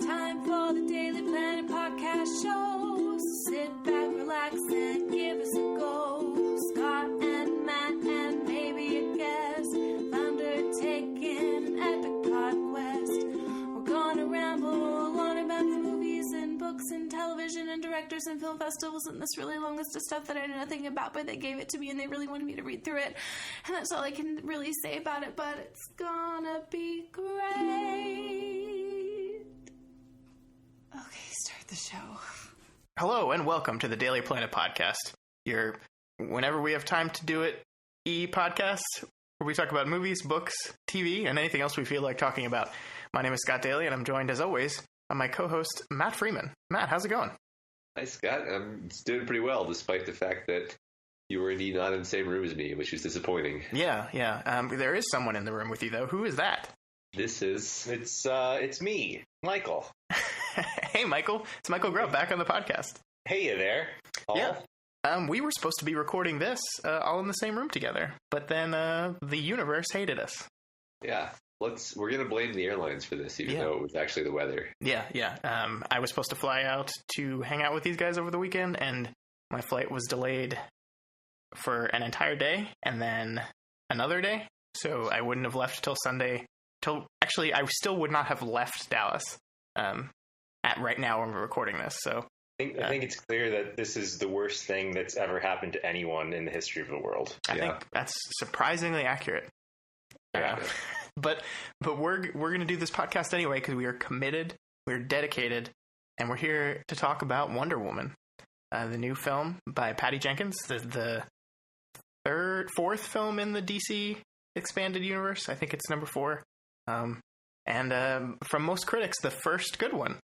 Time for the Daily Planet podcast show. Sit back, relax, and give us a go. Scott and Matt and maybe a guest, undertaking an epic pod quest. We're gonna ramble on about the movies and books and television and directors and film festivals and this really long list of stuff that I know nothing about, but they gave it to me and they really wanted me to read through it. And that's all I can really say about it, but it's gonna be great. Okay, start the show. Hello and welcome to the Daily Planet podcast. Your whenever we have time to do it podcast where we talk about movies, books, TV, and anything else we feel like talking about. My name is Scott Daly and I'm joined as always by my co-host Matt Freeman. Matt, how's it going? Hi Scott, it's doing pretty well despite the fact that you were indeed not in the same room as me, which is disappointing. Yeah. There is someone in the room with you though. Who is that? It's me, Michael. Hey, Michael. It's Michael Grubb back on the podcast. Hey there. Paul. Yeah. We were supposed to be recording this all in the same room together, but then the universe hated us. Yeah. We're going to blame the airlines for this, even though it was actually the weather. Yeah. I was supposed to fly out to hang out with these guys over the weekend, and my flight was delayed for an entire day and then another day. So I wouldn't have left till Sunday. Actually, I still would not have left Dallas at right now when we're recording this. So I think it's clear that this is the worst thing that's ever happened to anyone in the history of the world. I think that's surprisingly accurate. Yeah. But we're going to do this podcast anyway because we are committed, we're dedicated, and we're here to talk about Wonder Woman, the new film by Patty Jenkins, the fourth film in the DC expanded universe. I think it's number 4. And from most critics, the first good one.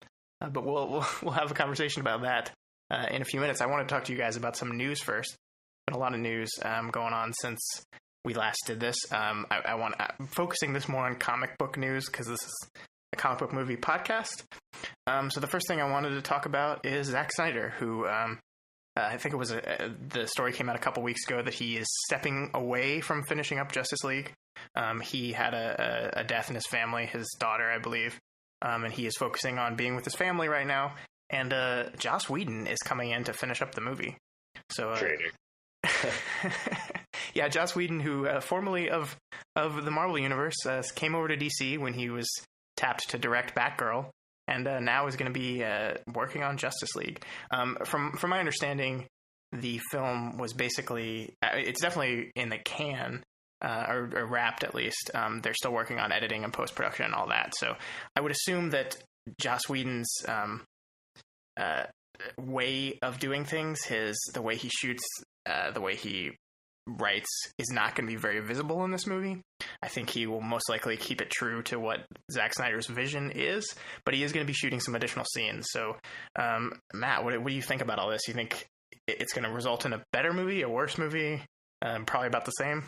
But we'll have a conversation about that in a few minutes. I want to talk to you guys about some news first. Been a lot of news going on since we last did this. I'm focusing this more on comic book news because this is a comic book movie podcast. So the first thing I wanted to talk about is Zack Snyder, who I think it was the story came out a couple weeks ago that he is stepping away from finishing up Justice League. He had a death in his family, his daughter, I believe, and he is focusing on being with his family right now. And Joss Whedon is coming in to finish up the movie. So, yeah, Joss Whedon, who formerly of the Marvel Universe, came over to DC when he was tapped to direct Batgirl, and now is going to be working on Justice League. From my understanding, the film was basically it's definitely in the can. Or wrapped at least. They're still working on editing and post-production and all that. So I would assume that Joss Whedon's way of doing things, the way he shoots, the way he writes, is not going to be very visible in this movie. I think he will most likely keep it true to what Zack Snyder's vision is, but he is going to be shooting some additional scenes. So, Matt, what do you think about all this? You think it's going to result in a better movie, a worse movie, probably about the same?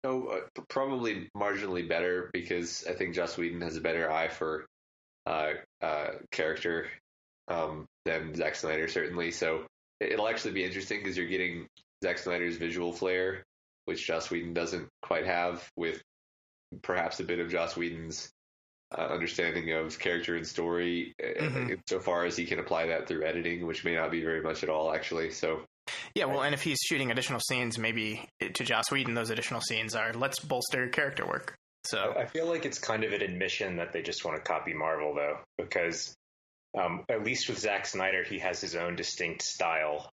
No, probably marginally better because I think Joss Whedon has a better eye for character than Zack Snyder, certainly. So it'll actually be interesting because you're getting Zack Snyder's visual flair, which Joss Whedon doesn't quite have, with perhaps a bit of Joss Whedon's understanding of character and story, so far as he can apply that through editing, which may not be very much at all, actually. So. Yeah, well, and if he's shooting additional scenes, maybe to Joss Whedon, those additional scenes are, let's bolster character work. So I feel like it's kind of an admission that they just want to copy Marvel, though, because at least with Zack Snyder, he has his own distinct style.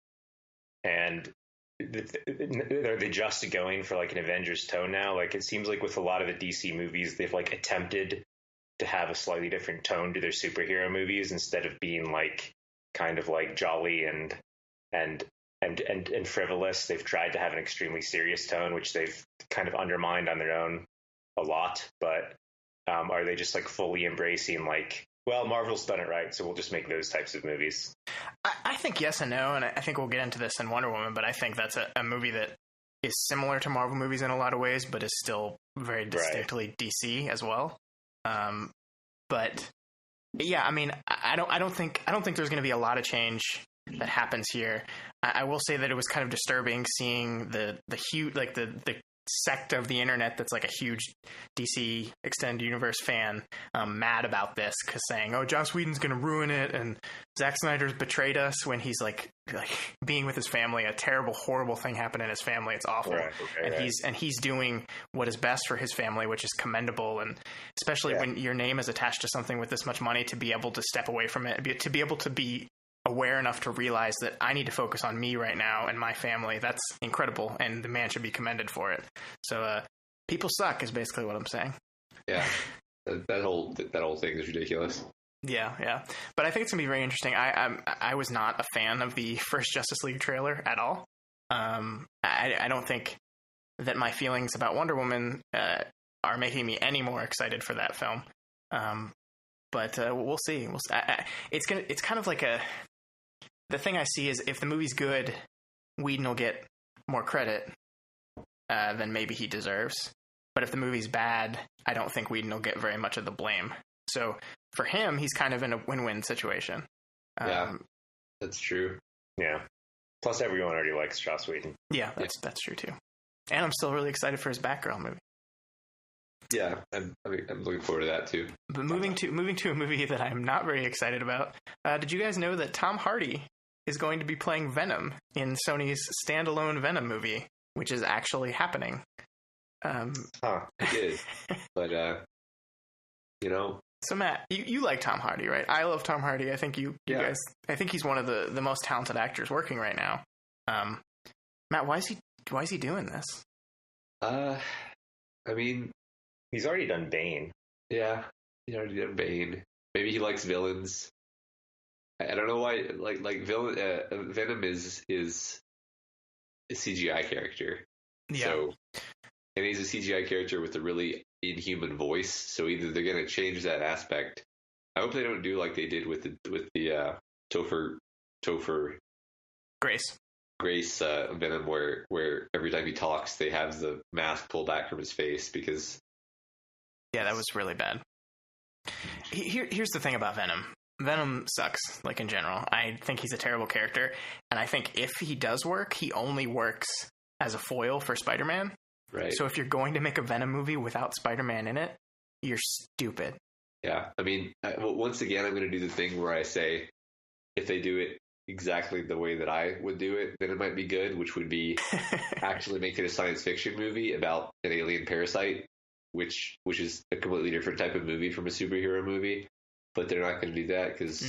And are they just going for like an Avengers tone now? Like, it seems like with a lot of the DC movies, they've like attempted to have a slightly different tone to their superhero movies instead of being like kind of like jolly and frivolous. They've tried to have an extremely serious tone, which they've kind of undermined on their own a lot. But are they just like fully embracing like, well, Marvel's done it right, so we'll just make those types of movies? I think yes and no, and I think we'll get into this in Wonder Woman, but I think that's a movie that is similar to Marvel movies in a lot of ways, but is still very distinctly DC as well. But yeah, I mean, I don't think there's going to be a lot of change that happens here. I will say that it was kind of disturbing seeing the huge, like the sect of the internet that's like a huge DC Extended Universe fan mad about this, because saying, oh, Joss Whedon's going to ruin it, and Zack Snyder's betrayed us when he's like being with his family. A terrible, horrible thing happened in his family. It's awful. And he's doing what is best for his family, which is commendable. And especially when your name is attached to something with this much money, to be able to step away from it, to be able to be aware enough to realize that I need to focus on me right now and my family. That's incredible, and the man should be commended for it. So people suck is basically what I'm saying. Yeah, that whole thing is ridiculous. Yeah, but I think it's gonna be very interesting. I was not a fan of the first Justice League trailer at all. I don't think that my feelings about Wonder Woman are making me any more excited for that film. But we'll see. It's kind of like the thing I see is, if the movie's good, Whedon will get more credit than maybe he deserves. But if the movie's bad, I don't think Whedon will get very much of the blame. So for him, he's kind of in a win-win situation. Yeah, that's true. Yeah. Plus, everyone already likes Joss Whedon. Yeah, that's true too. And I'm still really excited for his Batgirl movie. Yeah, I'm looking forward to that too. But moving to a movie that I'm not very excited about. Did you guys know that Tom Hardy is going to be playing Venom in Sony's standalone Venom movie, which is actually happening? I did, but So Matt, you like Tom Hardy, right? I love Tom Hardy. I think you guys. I think he's one of the most talented actors working right now. Matt, why is he doing this? I mean, he's already done Bane. Yeah, he's already done Bane. Maybe he likes villains. I don't know why. Like Venom is a CGI character. Yeah. So, and he's a CGI character with a really inhuman voice. So either they're going to change that aspect. I hope they don't do like they did with the Topher Grace Venom, where every time he talks, they have the mask pulled back from his face, because that was really bad. Here's the thing about Venom. Venom sucks, like, in general. I think he's a terrible character, and I think if he does work, he only works as a foil for Spider-Man. Right. So if you're going to make a Venom movie without Spider-Man in it, you're stupid. Yeah. I mean, once again, I'm going to do the thing where I say, if they do it exactly the way that I would do it, then it might be good, which would be actually make it a science fiction movie about an alien parasite, which is a completely different type of movie from a superhero movie. But they're not going to do that because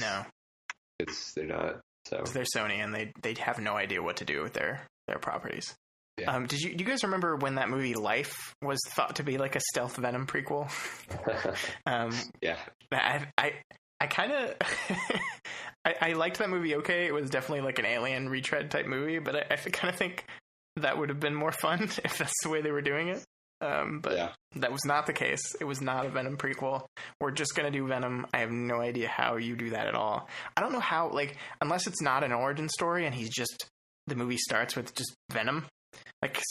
they're not. So they're Sony, and they have no idea what to do with their properties. Yeah. Do you guys remember when that movie Life was thought to be like a stealth Venom prequel? Yeah. I kind of I liked that movie. Okay, it was definitely like an alien retread type movie, but I kind of think that would have been more fun if that's the way they were doing it. But that was not the case. It was not a Venom prequel. We're just going to do Venom. I have no idea how you do that at all. I don't know how, like, unless it's not an origin story and the movie starts with just Venom. Like,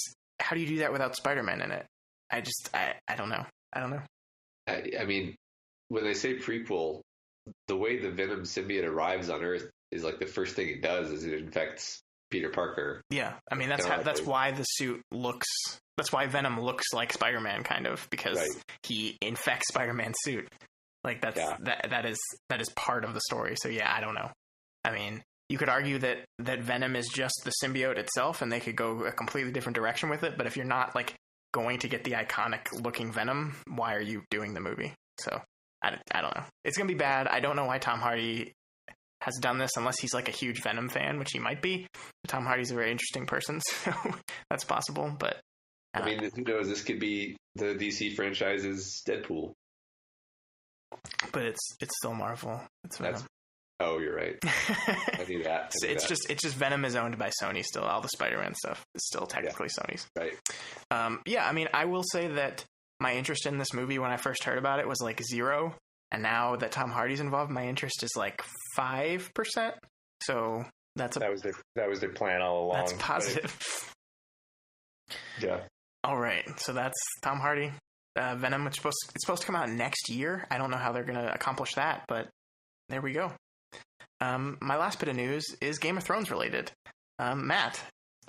how do you do that without Spider-Man in it? I don't know. I mean, when they say prequel, the way the Venom symbiote arrives on Earth is like the first thing it does is it infects Peter Parker. Yeah. I mean, that's why the suit looks... That's why Venom looks like Spider-Man, kind of, because he infects Spider-Man's suit. Like that is part of the story. So I don't know. I mean, you could argue that Venom is just the symbiote itself, and they could go a completely different direction with it. But if you're not like going to get the iconic looking Venom, why are you doing the movie? So I don't know. It's gonna be bad. I don't know why Tom Hardy has done this unless he's like a huge Venom fan, which he might be. Tom Hardy's a very interesting person, so that's possible. But I mean, who knows? This could be the DC franchise's Deadpool. But it's still Marvel. It's Venom. Oh, you're right. I knew that. It's just Venom is owned by Sony still. All the Spider-Man stuff is still technically Sony's. Right. I mean, I will say that my interest in this movie when I first heard about it was like 0, and now that Tom Hardy's involved, my interest is like 5%. So that was their plan all along. That's positive. Yeah. All right, so that's Tom Hardy. Venom, it's supposed to come out next year. I don't know how they're going to accomplish that, but there we go. My last bit of news is Game of Thrones related. Matt,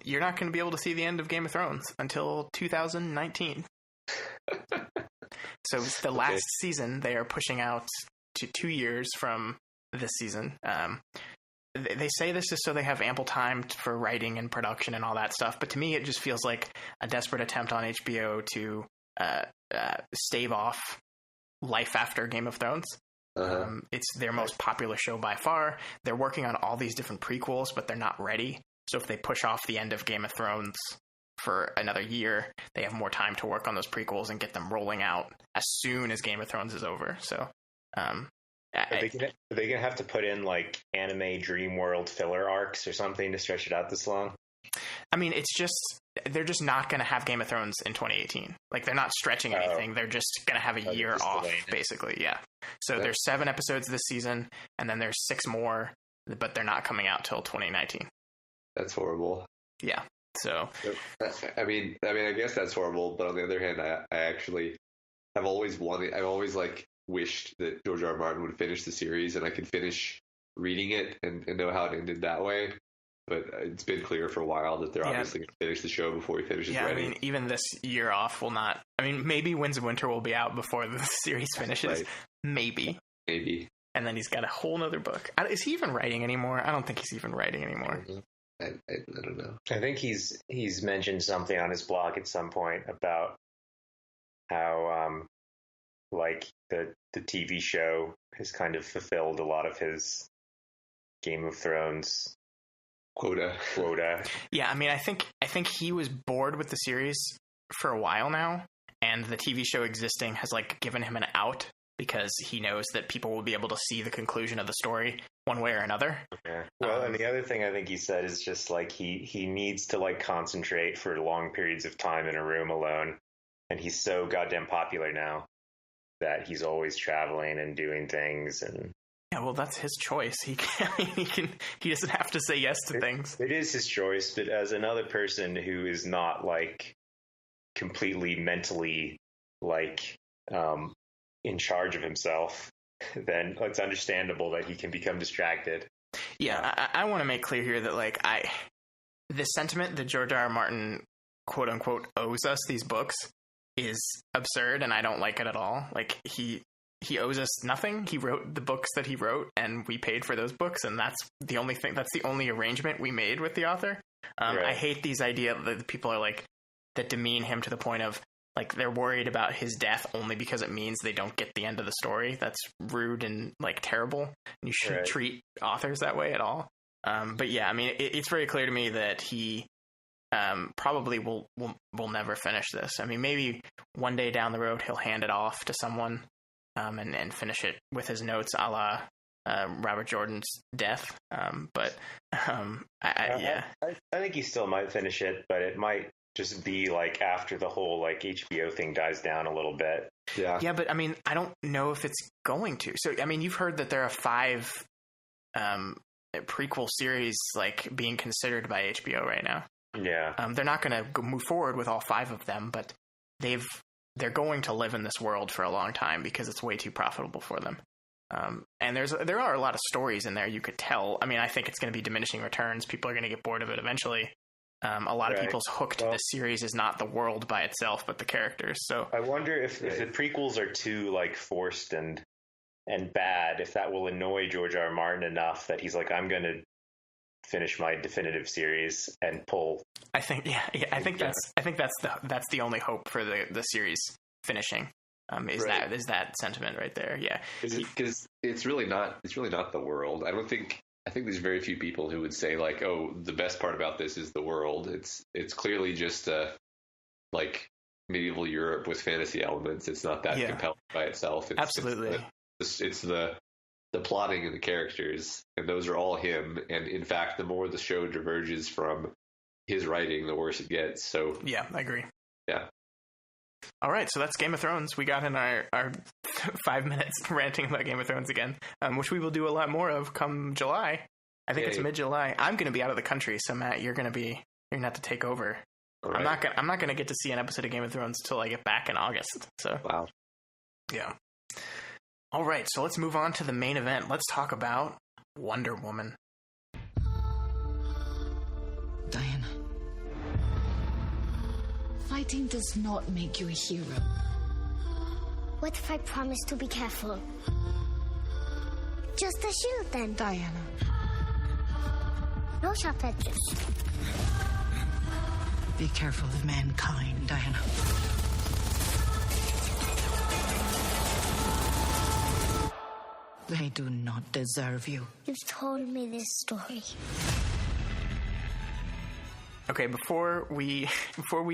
you're not going to be able to see the end of Game of Thrones until 2019. So the last season they are pushing out to 2 years from this season. They say this is so they have ample time for writing and production and all that stuff, but to me it just feels like a desperate attempt on HBO to stave off life after Game of Thrones. It's their most popular show by far. They're working on all these different prequels, but they're not ready. So if they push off the end of Game of Thrones for another year, they have more time to work on those prequels and get them rolling out as soon as Game of Thrones is over. So are they gonna have to put in like anime Dream World filler arcs or something to stretch it out this long? I mean, they're just not going to have Game of Thrones in 2018. Like, they're not stretching anything. They're just going to have a year off, basically. Yeah. So there's 7 episodes this season, and then there's 6 more, but they're not coming out till 2019. That's horrible. Yeah. So, I mean, I guess that's horrible. But on the other hand, I've always like wished that George R. R. Martin would finish the series, and I could finish reading it and know how it ended that way. But it's been clear for a while that they're obviously going to finish the show before he finishes writing. I mean, even this year off will not... I mean, maybe Winds of Winter will be out before the series finishes. Right. Maybe. And then he's got a whole nother book. Is he even writing anymore? I don't think he's even writing anymore. I don't know. I think he's mentioned something on his blog at some point about how, like, the TV show has kind of fulfilled a lot of his Game of Thrones quota. Yeah, I mean, I think he was bored with the series for a while now, and the TV show existing has like given him an out because he knows that people will be able to see the conclusion of the story one way or another. Yeah. Well, and the other thing I think he said is just like he needs to like concentrate for long periods of time in a room alone, and he's so goddamn popular now that he's always traveling and doing things. And yeah, well, that's his choice. He doesn't have to say yes to things. It is his choice, but as another person who is not like completely mentally like in charge of himself, then it's understandable that he can become distracted. Yeah, I want to make clear here that like the sentiment that George R. R. Martin quote unquote owes us these books is absurd, and I don't like it at all. Like he owes us nothing. He wrote the books that he wrote, and we paid for those books, and that's the only thing. That's the only arrangement we made with the author. Right. I hate these ideas that people are like that demean him to the point of like they're worried about his death only because it means they don't get the end of the story. That's rude and like terrible. You shouldn't treat authors that way at all. But yeah, I mean, it's very clear to me that he probably will never finish this. I mean, maybe one day down the road he'll hand it off to someone. And finish it with his notes a la Robert Jordan's death. I think he still might finish it, but it might just be like after the whole like HBO thing dies down a little bit. Yeah, but I mean, I don't know if it's going to. So, I mean, you've heard that there are 5 prequel series like being considered by HBO right now. Yeah. They're not going to move forward with all 5 of them, but they're going to live in this world for a long time because it's way too profitable for them. And there are a lot of stories in there you could tell. I mean, I think it's going to be diminishing returns. People are going to get bored of it eventually. A lot of people's hook to this series is not the world by itself, but the characters. So I wonder if the prequels are too like forced and bad, if that will annoy George R. R. Martin enough that he's like, I'm going to finish my definitive series and pull. I think that's the only hope for the series finishing. Is that sentiment right there? Yeah, because it's really not the world. I think there's very few people who would say like, oh, the best part about this is the world. It's clearly just like medieval Europe with fantasy elements. It's not that compelling by itself. Absolutely, it's the plotting and the characters, and those are all him. And in fact, the more the show diverges from his writing, the worse it gets. So yeah, I agree. Yeah. All right, so that's Game of Thrones. We got in our 5 minutes ranting about Game of Thrones again, which we will do a lot more of come July. I think it's mid-July. I'm going to be out of the country, so Matt, you're going to have to take over. Right. I'm not going to get to see an episode of Game of Thrones until I get back in August. So wow. Yeah. All right, so let's move on to the main event. Let's talk about Wonder Woman. Diana, Fighting does not make you a hero. What if I promise to be careful? Just a shield, then. Diana. No sharp edges. Be careful of mankind, Diana. They do not deserve you. You've told me this story. Okay, before we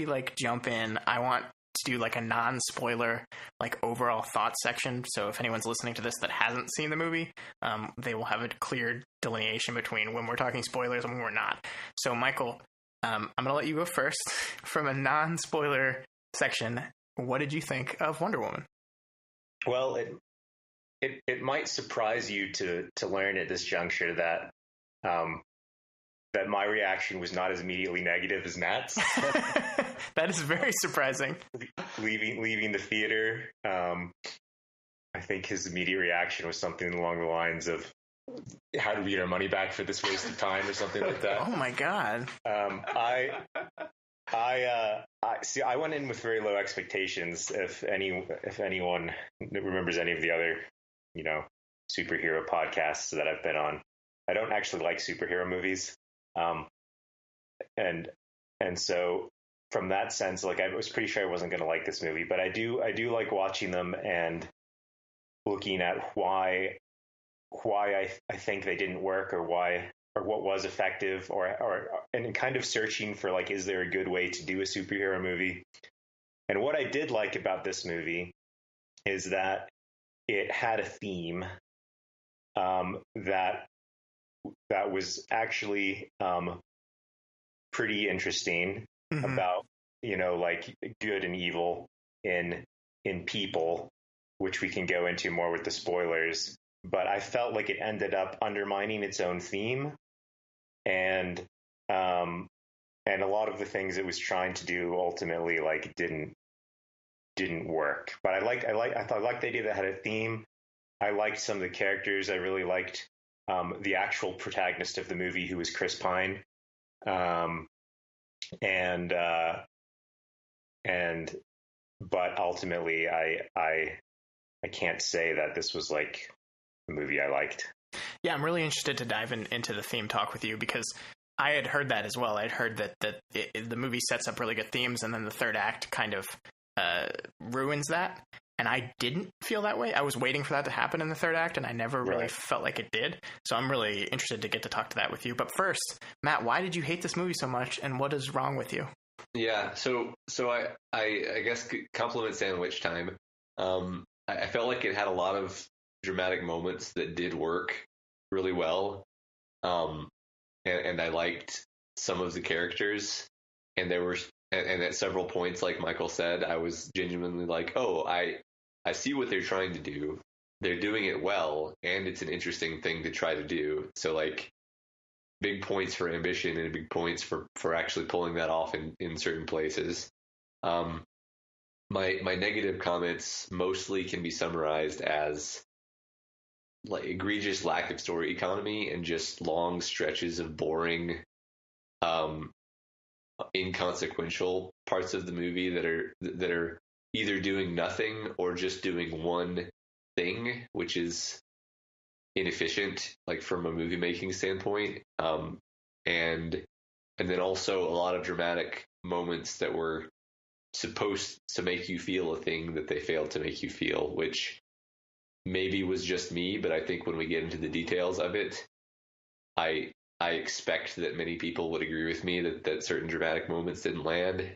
like jump in, I want to do like a non-spoiler like overall thoughts section. So if anyone's listening to this that hasn't seen the movie, they will have a clear delineation between when we're talking spoilers and when we're not. So Michael, I'm gonna let you go first from a non-spoiler section. What did you think of Wonder Woman? Well, it might surprise you to learn at this juncture that that my reaction was not as immediately negative as Matt's. That is very surprising. Leaving the theater, I think his immediate reaction was something along the lines of, "How do we get our money back for this waste of time?" or something like that. Oh my god! I see. I went in with very low expectations. If anyone remembers any of the other, superhero podcasts that I've been on, I don't actually like superhero movies. And so from that sense, like I was pretty sure I wasn't going to like this movie, but I do like watching them and looking at why I think they didn't work or what was effective and kind of searching for like, is there a good way to do a superhero movie? And what I did like about this movie is that it had a theme, that was actually pretty interesting, about like good and evil in people, which we can go into more with the spoilers. But I felt like it ended up undermining its own theme, and a lot of the things it was trying to do ultimately like didn't work. But I liked the idea that it had a theme. I liked some of the characters. I really liked the actual protagonist of the movie, who was Chris Pine. But ultimately I can't say that this was like a movie I liked. Yeah, I'm really interested to dive into the theme talk with you, because I had heard that as well. I'd heard that the movie sets up really good themes, and then the third act kind of ruins that. And I didn't feel that way. I was waiting for that to happen in the third act, and I never really felt like it did. So I'm really interested to get to talk to that with you. But first, Matt, why did you hate this movie so much, and what is wrong with you? Yeah, so I guess compliment sandwich time. I felt like it had a lot of dramatic moments that did work really well, and I liked some of the characters, and at several points, like Michael said, I was genuinely like, oh, I see what they're trying to do. They're doing it well, and it's an interesting thing to try to do. So like, big points for ambition and big points for actually pulling that off in certain places. My negative comments mostly can be summarized as like egregious lack of story economy and just long stretches of boring, inconsequential parts of the movie that are either doing nothing or just doing one thing, which is inefficient, like from a movie making standpoint. And then also a lot of dramatic moments that were supposed to make you feel a thing that they failed to make you feel, which maybe was just me, but I think when we get into the details of it, I expect that many people would agree with me that certain dramatic moments didn't land.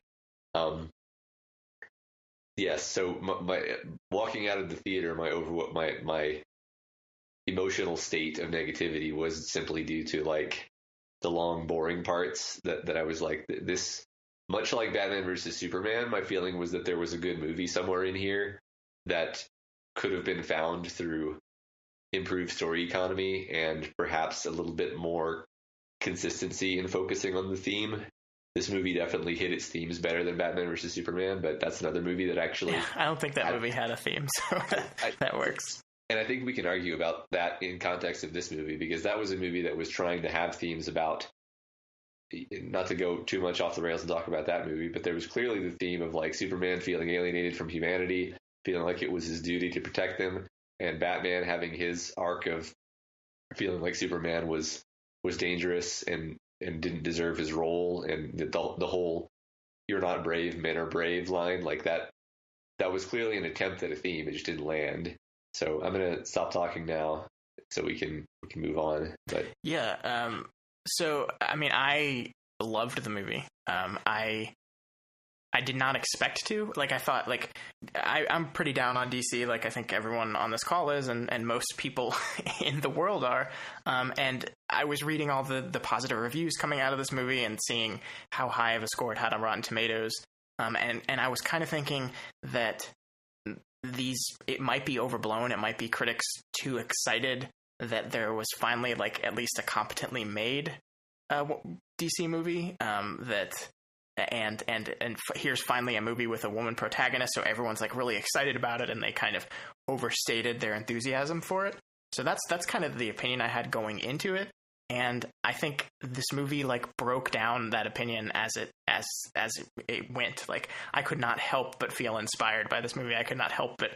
Yes, so my walking out of the theater, my emotional state of negativity was simply due to like the long, boring parts that I was like, this, much like Batman versus Superman, my feeling was that there was a good movie somewhere in here that could have been found through improved story economy and perhaps a little bit more consistency in focusing on the theme. This movie definitely hit its themes better than Batman versus Superman, but that's another movie that actually... Yeah, I don't think that movie had a theme, so that works. And I think we can argue about that in context of this movie, because that was a movie that was trying to have themes about not to go too much off the rails and talk about that movie, but there was clearly the theme of like Superman feeling alienated from humanity, feeling like it was his duty to protect them, and Batman having his arc of feeling like Superman was dangerous and didn't deserve his role, and the whole "you're not brave, men are brave" line, like that was clearly an attempt at a theme. It just didn't land. So I'm gonna stop talking now so we can move on. But yeah, so I mean, I loved the movie. I did not expect to. Like, I thought, like, I'm pretty down on DC. Like, I think everyone on this call is, and most people in the world are. And I was reading all the positive reviews coming out of this movie and seeing how high of a score it had on Rotten Tomatoes. And I was kind of thinking that it might be overblown. It might be critics too excited that there was finally, like, at least a competently made DC movie and here's finally a movie with a woman protagonist, so everyone's like really excited about it, and they kind of overstated their enthusiasm for it. So that's kind of the opinion I had going into it, and I think this movie like broke down that opinion as it went. Like, I could not help but feel inspired by this movie. I could not help but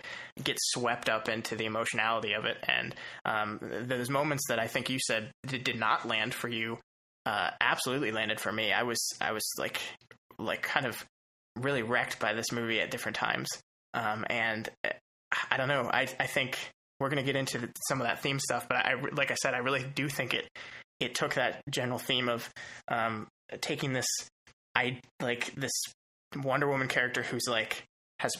get swept up into the emotionality of it, and those moments that I think you said did not land for you absolutely landed for me. I was like kind of really wrecked by this movie at different times. And I don't know. I think we're going to get into some of that theme stuff, but like I said, I really do think it took that general theme of taking this Wonder Woman character who's like has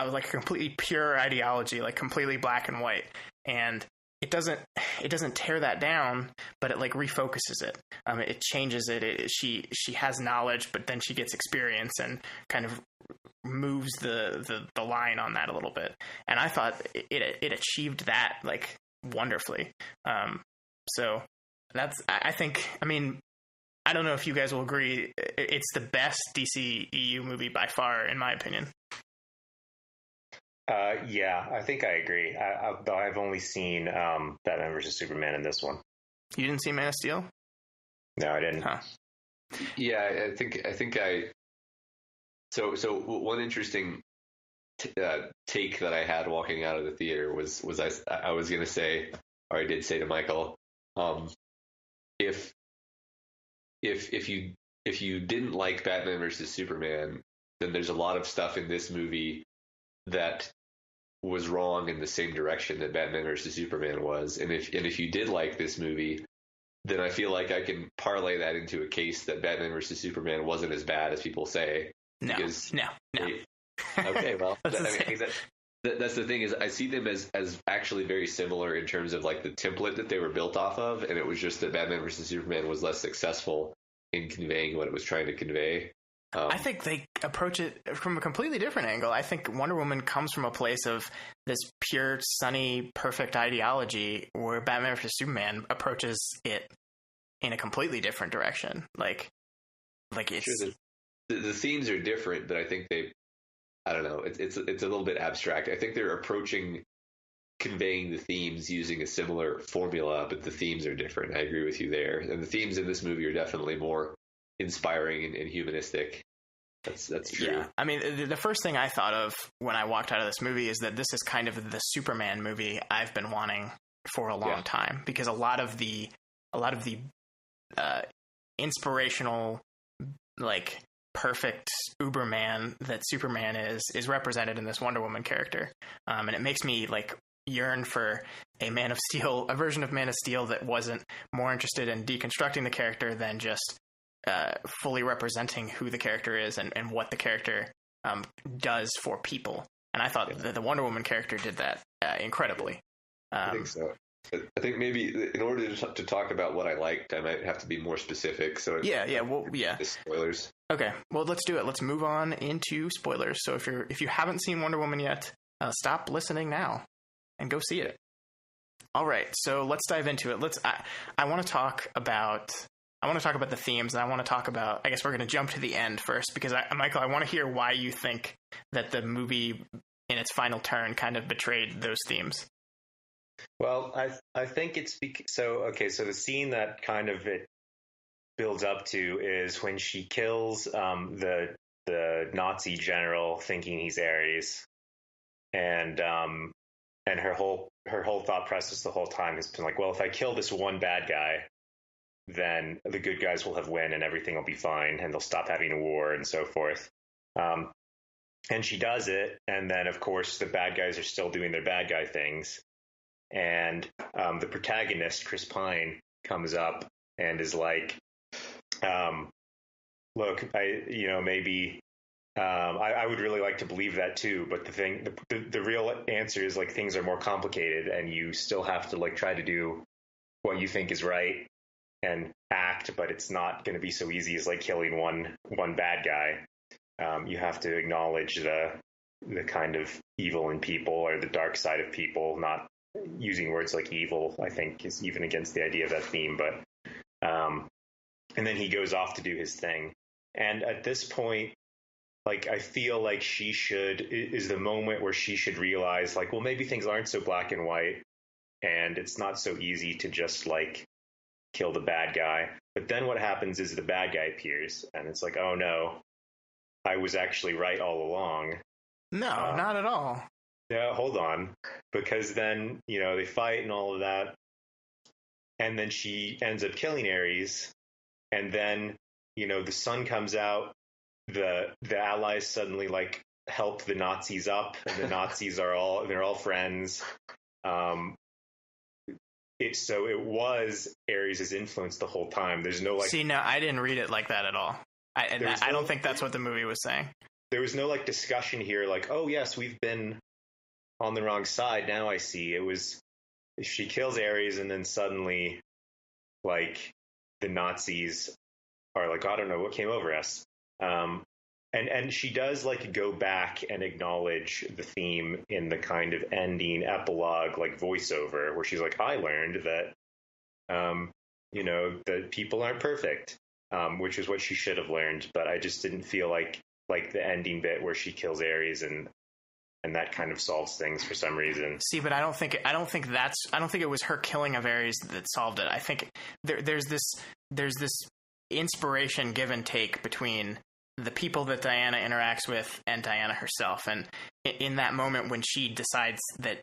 like a completely pure ideology, like completely black and white, and it doesn't tear that down, but it like refocuses it. It changes it. She has knowledge, but then she gets experience and kind of moves the line on that a little bit. And I thought it achieved that like wonderfully. So that's, I think, I mean, I don't know if you guys will agree. It's the best DCEU movie by far, in my opinion. Yeah, I think I agree. Though I've only seen Batman vs Superman in this one. You didn't see Man of Steel? No, I didn't. Huh. Yeah, I think So one interesting take that I had walking out of the theater was I was going to say, or I did say to Michael, if you didn't like Batman vs Superman, then there's a lot of stuff in this movie that was wrong in the same direction that Batman vs Superman was. And if you did like this movie, then I feel like I can parlay that into a case that Batman vs Superman wasn't as bad as people say. No. Okay, well, that's the thing is I see them as actually very similar in terms of like the template that they were built off of, and it was just that Batman vs Superman was less successful in conveying what it was trying to convey. I think they approach it from a completely different angle. I think Wonder Woman comes from a place of this pure, sunny, perfect ideology, where Batman vs Superman approaches it in a completely different direction. Like it's sure, the themes are different, but I think I don't know. It's a little bit abstract. I think they're approaching conveying the themes using a similar formula, but the themes are different. I agree with you there. And the themes in this movie are definitely more inspiring and humanistic. That's true. Yeah. I mean, the first thing I thought of when I walked out of this movie is that this is kind of the Superman movie I've been wanting for a long time, because a lot of the inspirational, like, perfect Uberman that Superman is represented in this Wonder Woman character. And it makes me like yearn for a Man of Steel, a version of Man of Steel that wasn't more interested in deconstructing the character than just fully representing who the character is and what the character does for people. And I thought that the Wonder Woman character did that incredibly. I think so. I think maybe in order to talk about what I liked, I might have to be more specific. So spoilers. Okay, well, let's do it. Let's move on into spoilers. So if you haven't seen Wonder Woman yet, stop listening now and go see it. All right, so let's dive into it. I want to talk about the themes, and I want to talk about, I guess we're going to jump to the end first, because Michael, I want to hear why you think that the movie in its final turn kind of betrayed those themes. Well, I think it's so the scene that kind of builds up to is when she kills the Nazi general, thinking he's Ares, and her whole thought process the whole time has been like, well, if I kill this one bad guy, then the good guys will have win and everything will be fine and they'll stop having a war and so forth. And she does it, and then of course the bad guys are still doing their bad guy things, and the protagonist, Chris Pine, comes up and is like, look, maybe I would really like to believe that too, but the real answer is like things are more complicated, and you still have to like try to do what you think is right and act, but it's not going to be so easy as like killing one bad guy. You have to acknowledge the kind of evil in people, or the dark side of people. Not using words like evil, I think, is even against the idea of that theme. But and then he goes off to do his thing. And at this point, like, I feel like is the moment where she should realize, like, well, maybe things aren't so black and white, and it's not so easy to just like kill the bad guy. But then what happens is the bad guy appears, and it's like, oh no, I was actually right all along. No, not at all. Yeah, hold on. Because then, they fight and all of that. And then she ends up killing Ares. And then, the sun comes out. The Allies suddenly like help the Nazis up, and the Nazis they're all friends. It was Ares' influence the whole time. There's no like. See, no, I didn't read it like that at all. I don't think that's what the movie was saying. There was no like discussion here, like, oh yes, we've been on the wrong side. Now I see. It was she kills Ares, and then suddenly, like, the Nazis are like, I don't know what came over us. And she does like go back and acknowledge the theme in the kind of ending epilogue, like voiceover, where she's like, I learned that, that people aren't perfect. Which is what she should have learned, but I just didn't feel like the ending bit where she kills Ares and that kind of solves things for some reason. See, but I don't think it was her killing of Ares that solved it. I think there's this inspiration give and take between the people that Diana interacts with and Diana herself, and in that moment when she decides that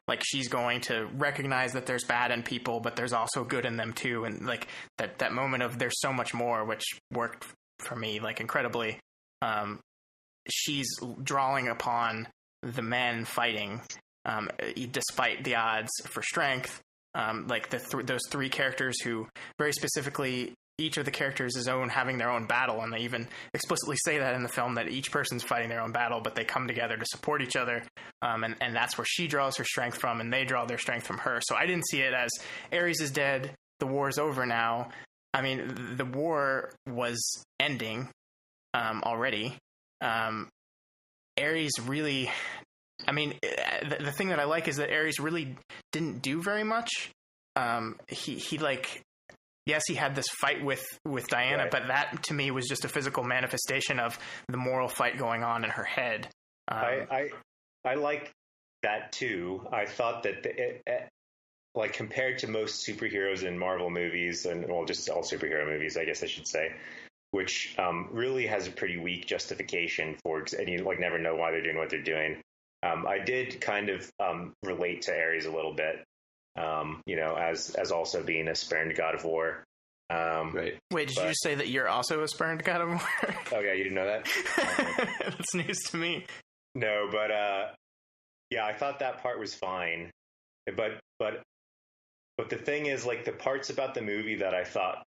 like she's going to recognize that there's bad in people, but there's also good in them too. And like that moment of there's so much more, which worked for me like incredibly. She's drawing upon the men fighting, despite the odds for strength. Like those three characters who very specifically, each of the characters is having their own battle, and they even explicitly say that in the film, that each person's fighting their own battle, but they come together to support each other, and that's where she draws her strength from, and they draw their strength from her. So I didn't see it as Ares is dead, the war is over now. I mean, the war was ending already. Ares really, I mean, the thing that I like is that Ares really didn't do very much. He like, yes, he had this fight with Diana, right, but that to me was just a physical manifestation of the moral fight going on in her head. I like that too. I thought that like compared to most superheroes in Marvel movies, and well, just all superhero movies, I guess I should say, which really has a pretty weak justification for, and you like never know why they're doing what they're doing. I did kind of relate to Ares a little bit. As also being a spurned god of war. Right. Wait, did you say that you're also a spurned god of war? Oh yeah, you didn't know that? That's news to me. No, but yeah, I thought that part was fine. But the thing is, like, the parts about the movie that I thought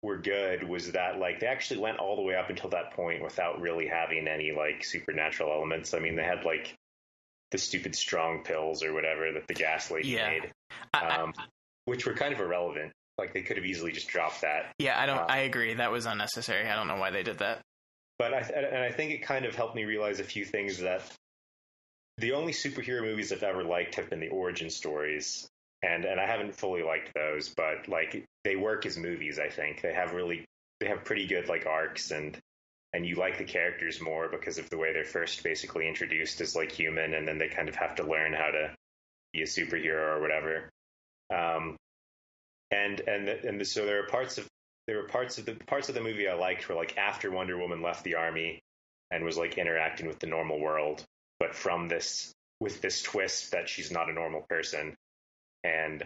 were good was that, like, they actually went all the way up until that point without really having any like supernatural elements. I mean, they had like the stupid strong pills or whatever that the gas lady made, which were kind of irrelevant. Like, they could have easily just dropped that. Yeah, I agree. That was unnecessary. I don't know why they did that. But I think it kind of helped me realize a few things, that the only superhero movies I've ever liked have been the origin stories. And I haven't fully liked those, but like they work as movies. I think they have pretty good like arcs, and you like the characters more because of the way they're first basically introduced as like human, and then they kind of have to learn how to be a superhero or whatever. So there were parts of the movie I liked were like after Wonder Woman left the army and was like interacting with the normal world, but with this twist that she's not a normal person. And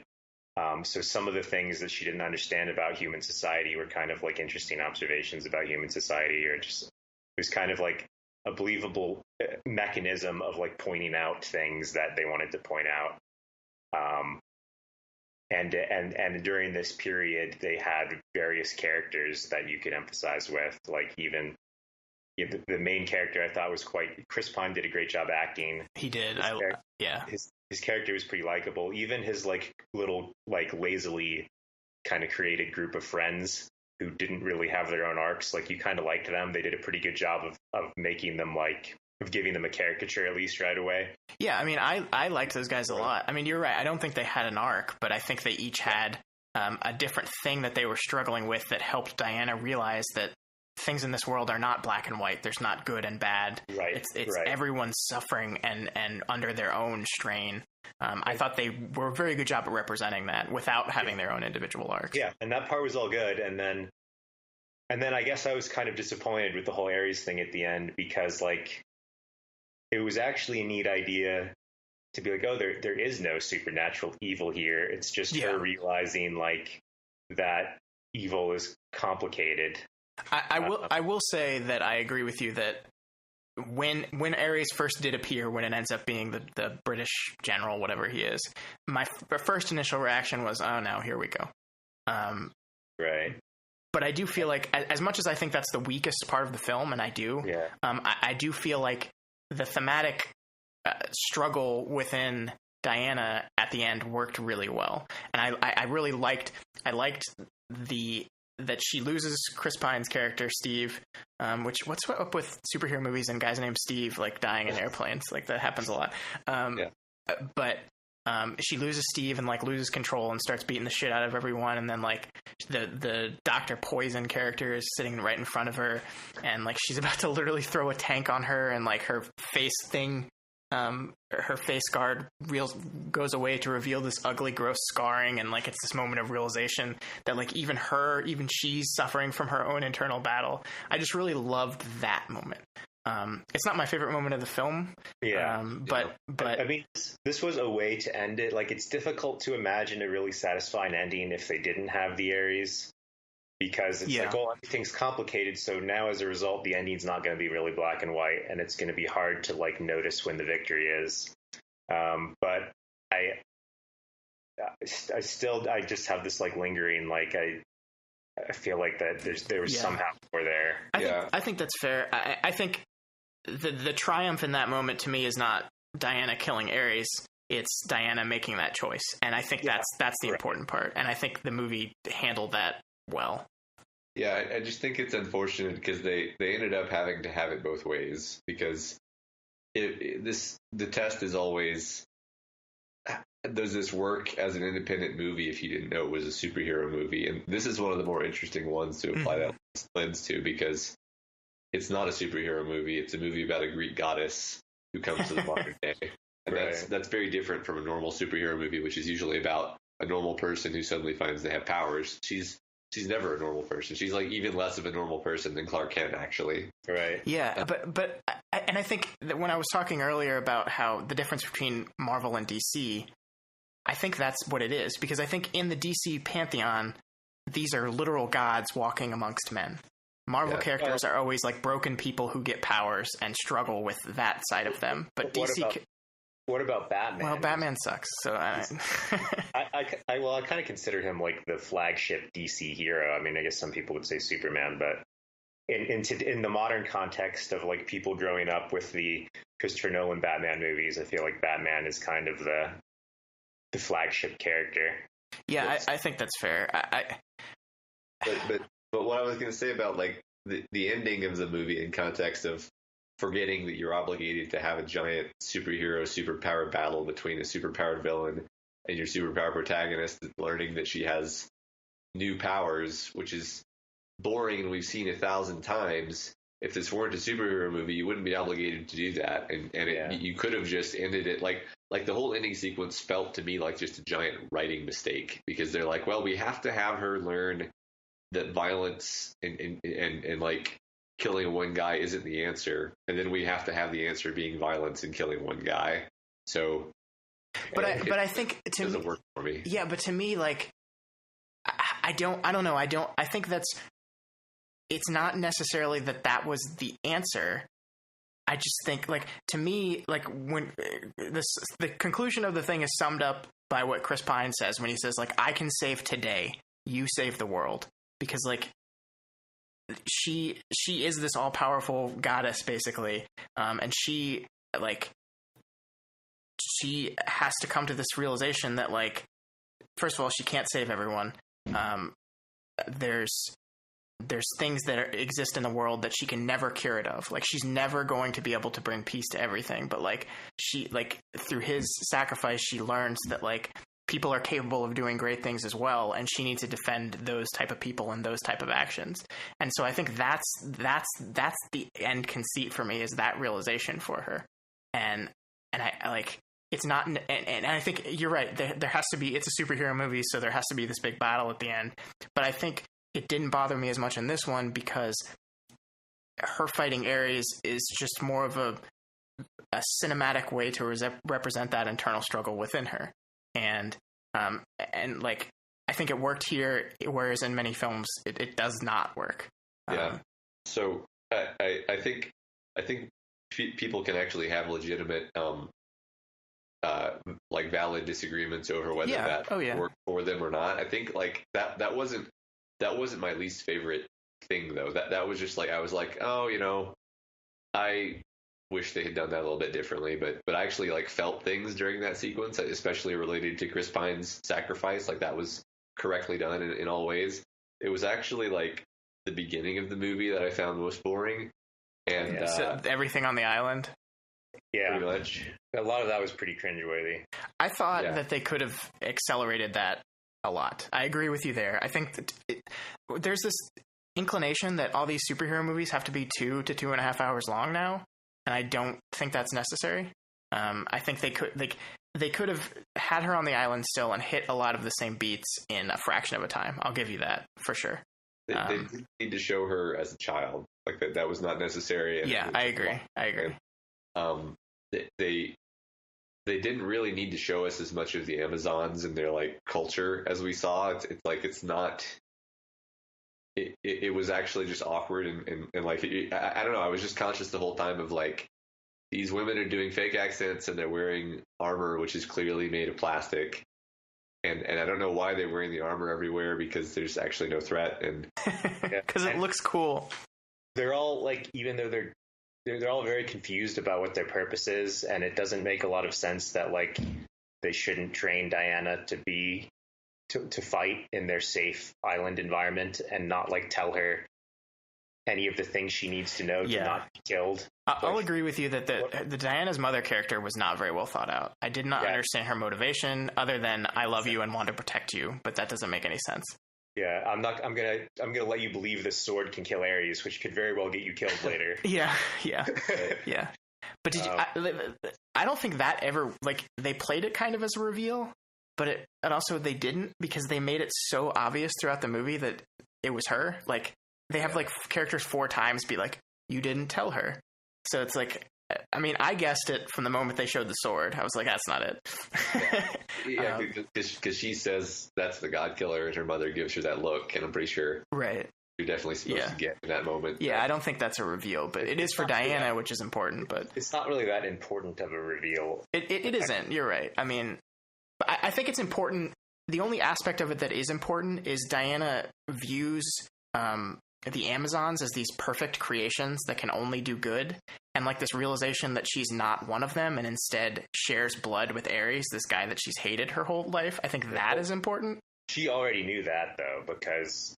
so some of the things that she didn't understand about human society were kind of like interesting observations about human society, or just, it was kind of like a believable mechanism of like pointing out things that they wanted to point out. And during this period, they had various characters that you could emphasize with, like even the main character I thought was Chris Pine did a great job acting. He did. His character was pretty likable. Even his like little like lazily kind of created group of friends who didn't really have their own arcs, like you kind of liked them. They did a pretty good job of making them of giving them a caricature at least right away. Yeah, I mean, I liked those guys a lot. I mean, you're right. I don't think they had an arc, but I think they each had a different thing that they were struggling with that helped Diana realize that things in this world are not black and white. There's not good and bad. Right. It's everyone's suffering and under their own strain. I thought they were a very good job at representing that without having their own individual arcs. Yeah, and that part was all good. And then I guess I was kind of disappointed with the whole Ares thing at the end, because like it was actually a neat idea to be like, oh, there is no supernatural evil here. It's just her realizing like that evil is complicated. I will say that I agree with you that when Ares first did appear, when it ends up being the British general, whatever he is, my first initial reaction was, oh no, here we go. Right. But I do feel like, as much as I think that's the weakest part of the film, and I do, I do feel like the thematic struggle within Diana at the end worked really well, and I really liked that she loses Chris Pine's character Steve, which what's up with superhero movies and guys named Steve like dying in airplanes, like that happens a lot. But she loses Steve and like loses control and starts beating the shit out of everyone, and then like the Dr. Poison character is sitting right in front of her, and like she's about to literally throw a tank on her, and like her face thing, her face guard goes away to reveal this ugly, gross scarring, and like it's this moment of realization that like even she's suffering from her own internal battle. I just really loved that moment. It's not my favorite moment of the film. But I mean, this was a way to end it. Like, it's difficult to imagine a really satisfying ending if they didn't have the Ares, because it's like, oh, everything's complicated. So now as a result, the ending's not going to be really black and white, and it's going to be hard to like notice when the victory is. But I just have this like lingering, like I feel like that there was somehow more there. I think that's fair. I think the triumph in that moment to me is not Diana killing Ares, it's Diana making that choice, and I think that's the important part, and I think the movie handled that well. Yeah, I just think it's unfortunate because they ended up having to have it both ways, because the test is always, does this work as an independent movie if you didn't know it was a superhero movie? And this is one of the more interesting ones to apply that lens to, because it's not a superhero movie. It's a movie about a Greek goddess who comes to the modern day. And that's very different from a normal superhero movie, which is usually about a normal person who suddenly finds they have powers. She's never a normal person. She's like even less of a normal person than Clark Kent, actually. Right. Yeah, but I think that when I was talking earlier about how the difference between Marvel and DC, I think that's what it is, because I think in the DC pantheon, these are literal gods walking amongst men. Marvel characters are always like broken people who get powers and struggle with that side of them. But DC. What about Batman? Well, Batman sucks. So I kind of consider him like the flagship DC hero. I mean, I guess some people would say Superman, but in the modern context of like people growing up with the Christopher Nolan Batman movies, I feel like Batman is kind of the flagship character. Yeah, I think that's fair. But what I was going to say about like the ending of the movie in context of forgetting that you're obligated to have a giant superpower battle between a superpowered villain and your superpower protagonist, learning that she has new powers, which is boring and we've seen 1,000 times. if this weren't a superhero movie, you wouldn't be obligated to do that, and you could have just ended it like the whole ending sequence felt to me like just a giant writing mistake, because they're like, well, we have to have her learn that violence and like killing one guy isn't the answer, and then we have to have the answer being violence and killing one guy. So, but I think it doesn't work for me. Yeah, but to me, like, I don't know. I think it's not necessarily that was the answer. I just think, like, to me, like, when the conclusion of the thing is summed up by what Chris Pine says when he says, like, I can save today, you save the world. Because, like, she is this all-powerful goddess, basically, and she has to come to this realization that, like, first of all, she can't save everyone. There's things that exist in the world that she can never cure it of. Like, she's never going to be able to bring peace to everything. But, like, she, like, through his sacrifice, she learns that, like, people are capable of doing great things as well, and she needs to defend those type of people and those type of actions. And so I think that's the end conceit for me, is that realization for her. And I like, it's not, and I think you're right. There has to be, it's a superhero movie, so there has to be this big battle at the end. But I think it didn't bother me as much in this one, because her fighting Ares is just more of a cinematic way to represent that internal struggle within her. And like, I think it worked here, whereas in many films it does not work. Yeah. So I think people can actually have legitimate like valid disagreements over whether that worked for them or not. I think, like, that wasn't my least favorite thing, though. That was just like, I was like, oh, you know, I wish they had done that a little bit differently, but I actually, like, felt things during that sequence, especially related to Chris Pine's sacrifice. Like, that was correctly done in all ways. It was actually, like, the beginning of the movie that I found most boring. And so everything on the island. Yeah, pretty much. A lot of that was pretty cringeworthy. I thought that they could have accelerated that a lot. I agree with you there. I think that there's this inclination that all these superhero movies have to be 2 to 2.5 hours long now, and I don't think that's necessary. I think they could have had her on the island still and hit a lot of the same beats in a fraction of a time. I'll give you that for sure. They need to show her as a child. Like, that was not necessary. Yeah, I agree. They didn't really need to show us as much of the Amazons and their, like, culture as we saw. It's like, it's not. It was actually just awkward and like, I don't know. I was just conscious the whole time of, like, these women are doing fake accents and they're wearing armor which is clearly made of plastic, and I don't know why they're wearing the armor everywhere, because there's actually no threat, and because it looks cool. They're all, like, even though they're all very confused about what their purpose is, and it doesn't make a lot of sense that, like, they shouldn't train Diana to fight in their safe island environment and not, like, tell her any of the things she needs to know to not be killed. I'll agree with you that the Diana's mother character was not very well thought out. I did not understand her motivation, other than I love you and want to protect you, but that doesn't make any sense. Yeah, I'm gonna let you believe this sword can kill Ares, which could very well get you killed later. yeah. But did you? I don't think that ever, like, they played it kind of as a reveal, but also they didn't, because they made it so obvious throughout the movie that it was her. Like, they have like characters 4 times be like, "You didn't tell her," so it's like, I mean, I guessed it from the moment they showed the sword. I was like, that's not it. Yeah, because she says that's the God Killer, and her mother gives her that look, and I'm pretty sure right. You're definitely supposed to get in that moment. Yeah, I don't think that's a reveal, but it is for Diana, which is important. But it's not really that important of a reveal. It isn't. You're right. I mean, I think it's important. The only aspect of it that is important is Diana views the Amazons as these perfect creations that can only do good, and like this realization that she's not one of them and instead shares blood with Ares, this guy that she's hated her whole life. I think that is important. She already knew that, though, because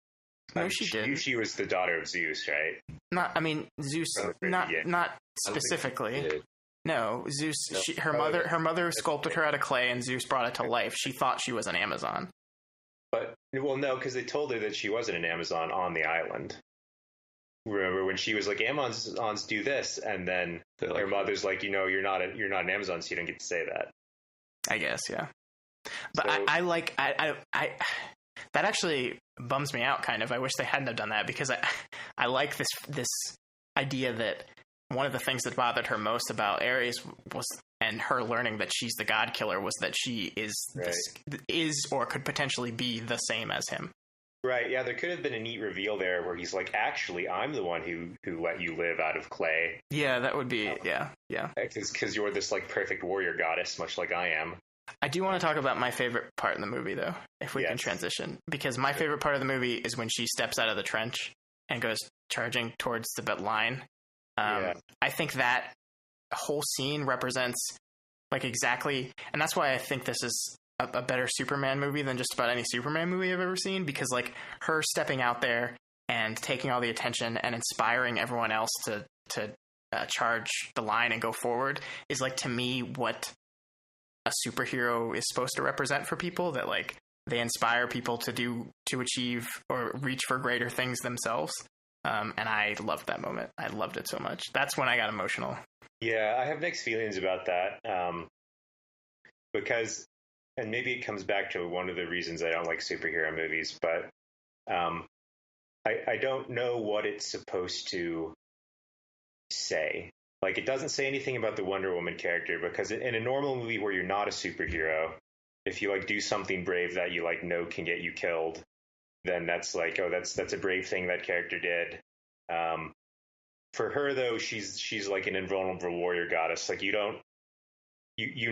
she did. She was the daughter of Zeus, right? Zeus, not specifically. No, Zeus. Her mother sculpted her out of clay, and Zeus brought it to life. She thought she was an Amazon. But, well, no, because they told her that she wasn't an Amazon on the island. remember when she was like, Amazons do this, and then her mother's like, you're not an Amazon, so you don't get to say that. I guess, yeah. But So, I that actually bums me out kind of. I wish they hadn't have done that, because I like this idea that one of the things that bothered her most about Ares was, and her learning that she's the God Killer, was that she is or could potentially be the same as him. Right, yeah, there could have been a neat reveal there where he's like, actually, I'm the one who let you live out of clay. Yeah, that would be, yeah. Because you're this, like, perfect warrior goddess, much like I am. I do want to talk about my favorite part in the movie, though, if we can transition. Because my favorite part of the movie is when she steps out of the trench and goes charging towards the line. I think that whole scene represents, like, exactly... And that's why I think this is a better Superman movie than just about any Superman movie I've ever seen, because, like, her stepping out there and taking all the attention and inspiring everyone else to charge the line and go forward is, like, to me, what a superhero is supposed to represent for people, that, like, they inspire people to achieve or reach for greater things themselves. And I loved that moment. I loved it so much. That's when I got emotional. Yeah, I have mixed feelings about that. Because, and maybe it comes back to one of the reasons I don't like superhero movies, but I don't know what it's supposed to say. Like, it doesn't say anything about the Wonder Woman character, because in a normal movie where you're not a superhero, if you, like, do something brave that you, like, know can get you killed, then that's like, oh, that's a brave thing that character did. For her, though, she's like an invulnerable warrior goddess. Like, you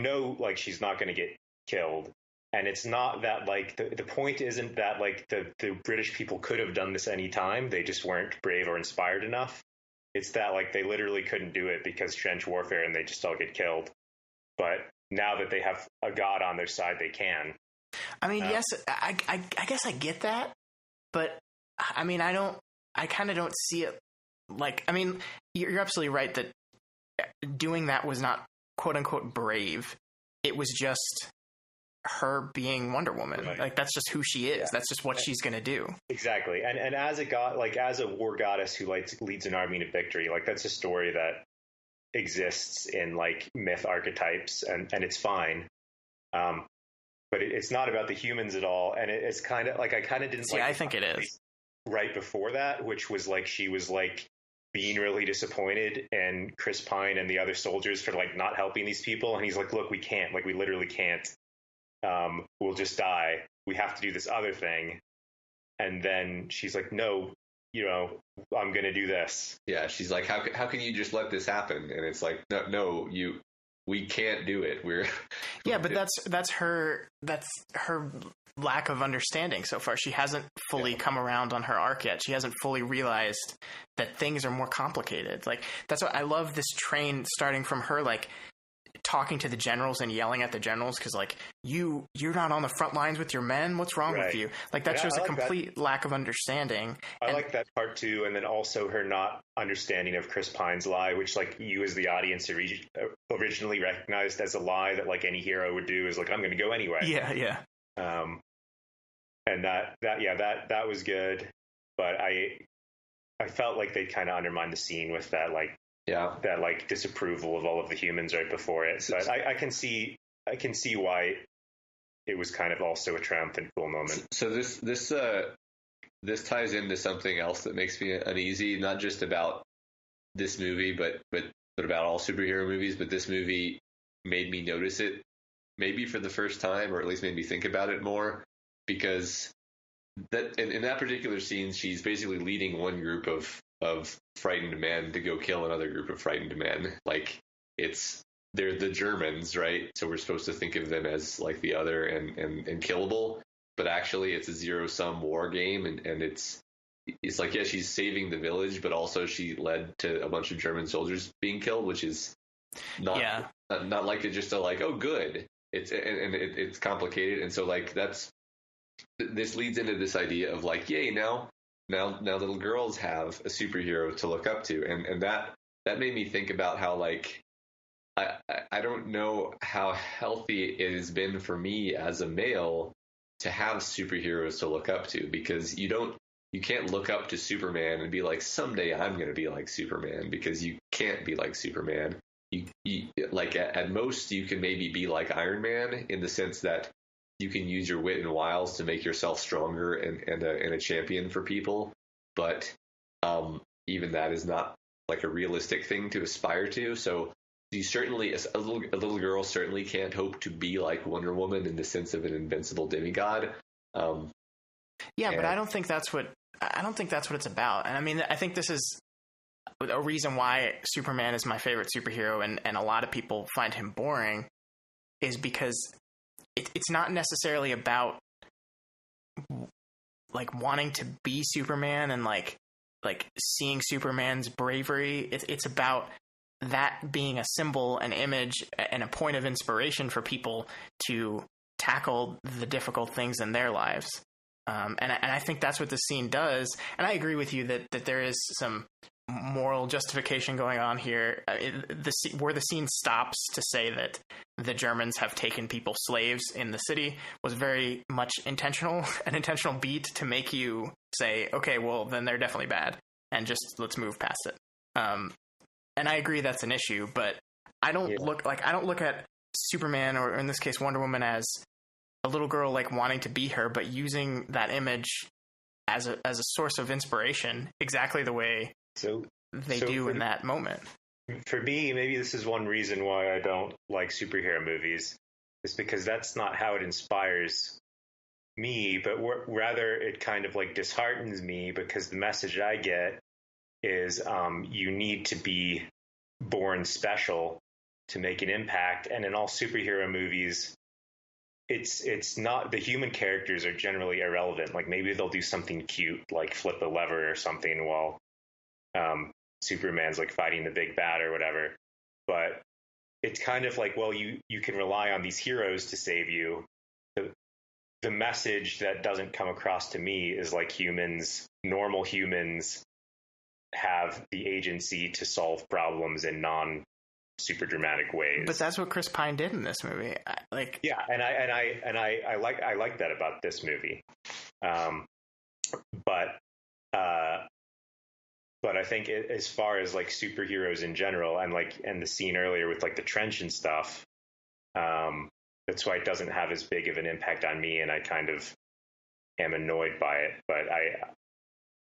know, like, she's not going to get killed. And it's not that, like, the point isn't that, like, the British people could have done this any time. They just weren't brave or inspired enough. It's that, like, they literally couldn't do it because trench warfare, and they just all get killed. But now that they have a god on their side, they can. I mean, yes, I guess I get that, but I mean, I kind of don't see it. Like, I mean, you're absolutely right that doing that was not quote unquote brave. It was just her being Wonder Woman. Right. Like, that's just who she is. Yeah. That's just what she's going to do. Exactly. And as a god, like, as a war goddess who, like, leads an army to victory, like, that's a story that exists in, like, myth archetypes, and it's fine. But it's not about the humans at all. And it's kind of like, I kind of didn't I think it is. Right before that, which was like, she was like being really disappointed in Chris Pine and the other soldiers for, like, not helping these people. And he's like, look, we can't, like, we literally can't. We'll just die. We have to do this other thing. And then she's like, no, you know, I'm going to do this. Yeah. She's like, how can you just let this happen? And it's like, no, we can't do it. Yeah, but that's her lack of understanding so far. She hasn't fully come around on her arc yet. She hasn't fully realized that things are more complicated. Like, that's what I love, this train starting from her, like, talking to the generals and yelling at the generals because, like, you're not on the front lines with your men. What's wrong with you? Like, that shows a complete lack of understanding. I like that part too, and then also her not understanding of Chris Pine's lie, which, like, you as the audience originally recognized as a lie that, like, any hero would do, is like, I'm going to go anyway. Yeah. And that was good, but I felt like they kind of undermined the scene with that, like. Yeah, that, like, disapproval of all of the humans right before it. But I can see why it was kind of also a triumphant, cool moment. So this ties into something else that makes me uneasy, not just about this movie, but about all superhero movies. But this movie made me notice it, maybe for the first time, or at least made me think about it more, because that in that particular scene, she's basically leading one group of frightened men to go kill another group of frightened men. Like, they're the Germans, right? So we're supposed to think of them as, like, the other and killable, but actually it's a zero-sum war game, and it's like, yeah, she's saving the village, but also she led to a bunch of German soldiers being killed, which is not like it just a, like, oh, good. It's complicated, and so, like, this leads into this idea of, like, yay, now little girls have a superhero to look up to, and that made me think about how, like, I don't know how healthy it has been for me as a male to have superheroes to look up to, because you don't you can't look up to Superman and be like, someday I'm going to be like Superman, because you can't be like Superman. You like at most you can maybe be like Iron Man, in the sense that you can use your wit and wiles to make yourself stronger and a champion for people. But even that is not like a realistic thing to aspire to. So you certainly, a little girl certainly can't hope to be like Wonder Woman in the sense of an invincible demigod. But I don't think that's what it's about. And I mean, I think this is a reason why Superman is my favorite superhero, and a lot of people find him boring, is because it's not necessarily about like wanting to be Superman and like seeing Superman's bravery. It's about that being a symbol, an image, and a point of inspiration for people to tackle the difficult things in their lives. And I think that's what this scene does. And I agree with you that there is some moral justification going on here. Where the scene stops to say that the Germans have taken people slaves in the city was very much intentional, an intentional beat to make you say, okay, well, then they're definitely bad, and just let's move past it. And I agree that's an issue, but I don't look at Superman, or in this case Wonder Woman, as a little girl like wanting to be her, but using that image as a source of inspiration, exactly the way they do in that moment. For me, maybe this is one reason why I don't like superhero movies, is because that's not how it inspires me, but rather it kind of like disheartens me, because the message I get is you need to be born special to make an impact. And in all superhero movies, it's not, the human characters are generally irrelevant. Like maybe they'll do something cute, like flip a lever or something, while Superman's like fighting the big bad or whatever. But it's kind of like, well, you can rely on these heroes to save you. The message that doesn't come across to me is like normal humans have the agency to solve problems in super dramatic ways. But that's what Chris Pine did in this movie. I like that about this movie. But I think as far as like superheroes in general, and the scene earlier with like the trench and stuff, that's why it doesn't have as big of an impact on me, and I kind of am annoyed by it. But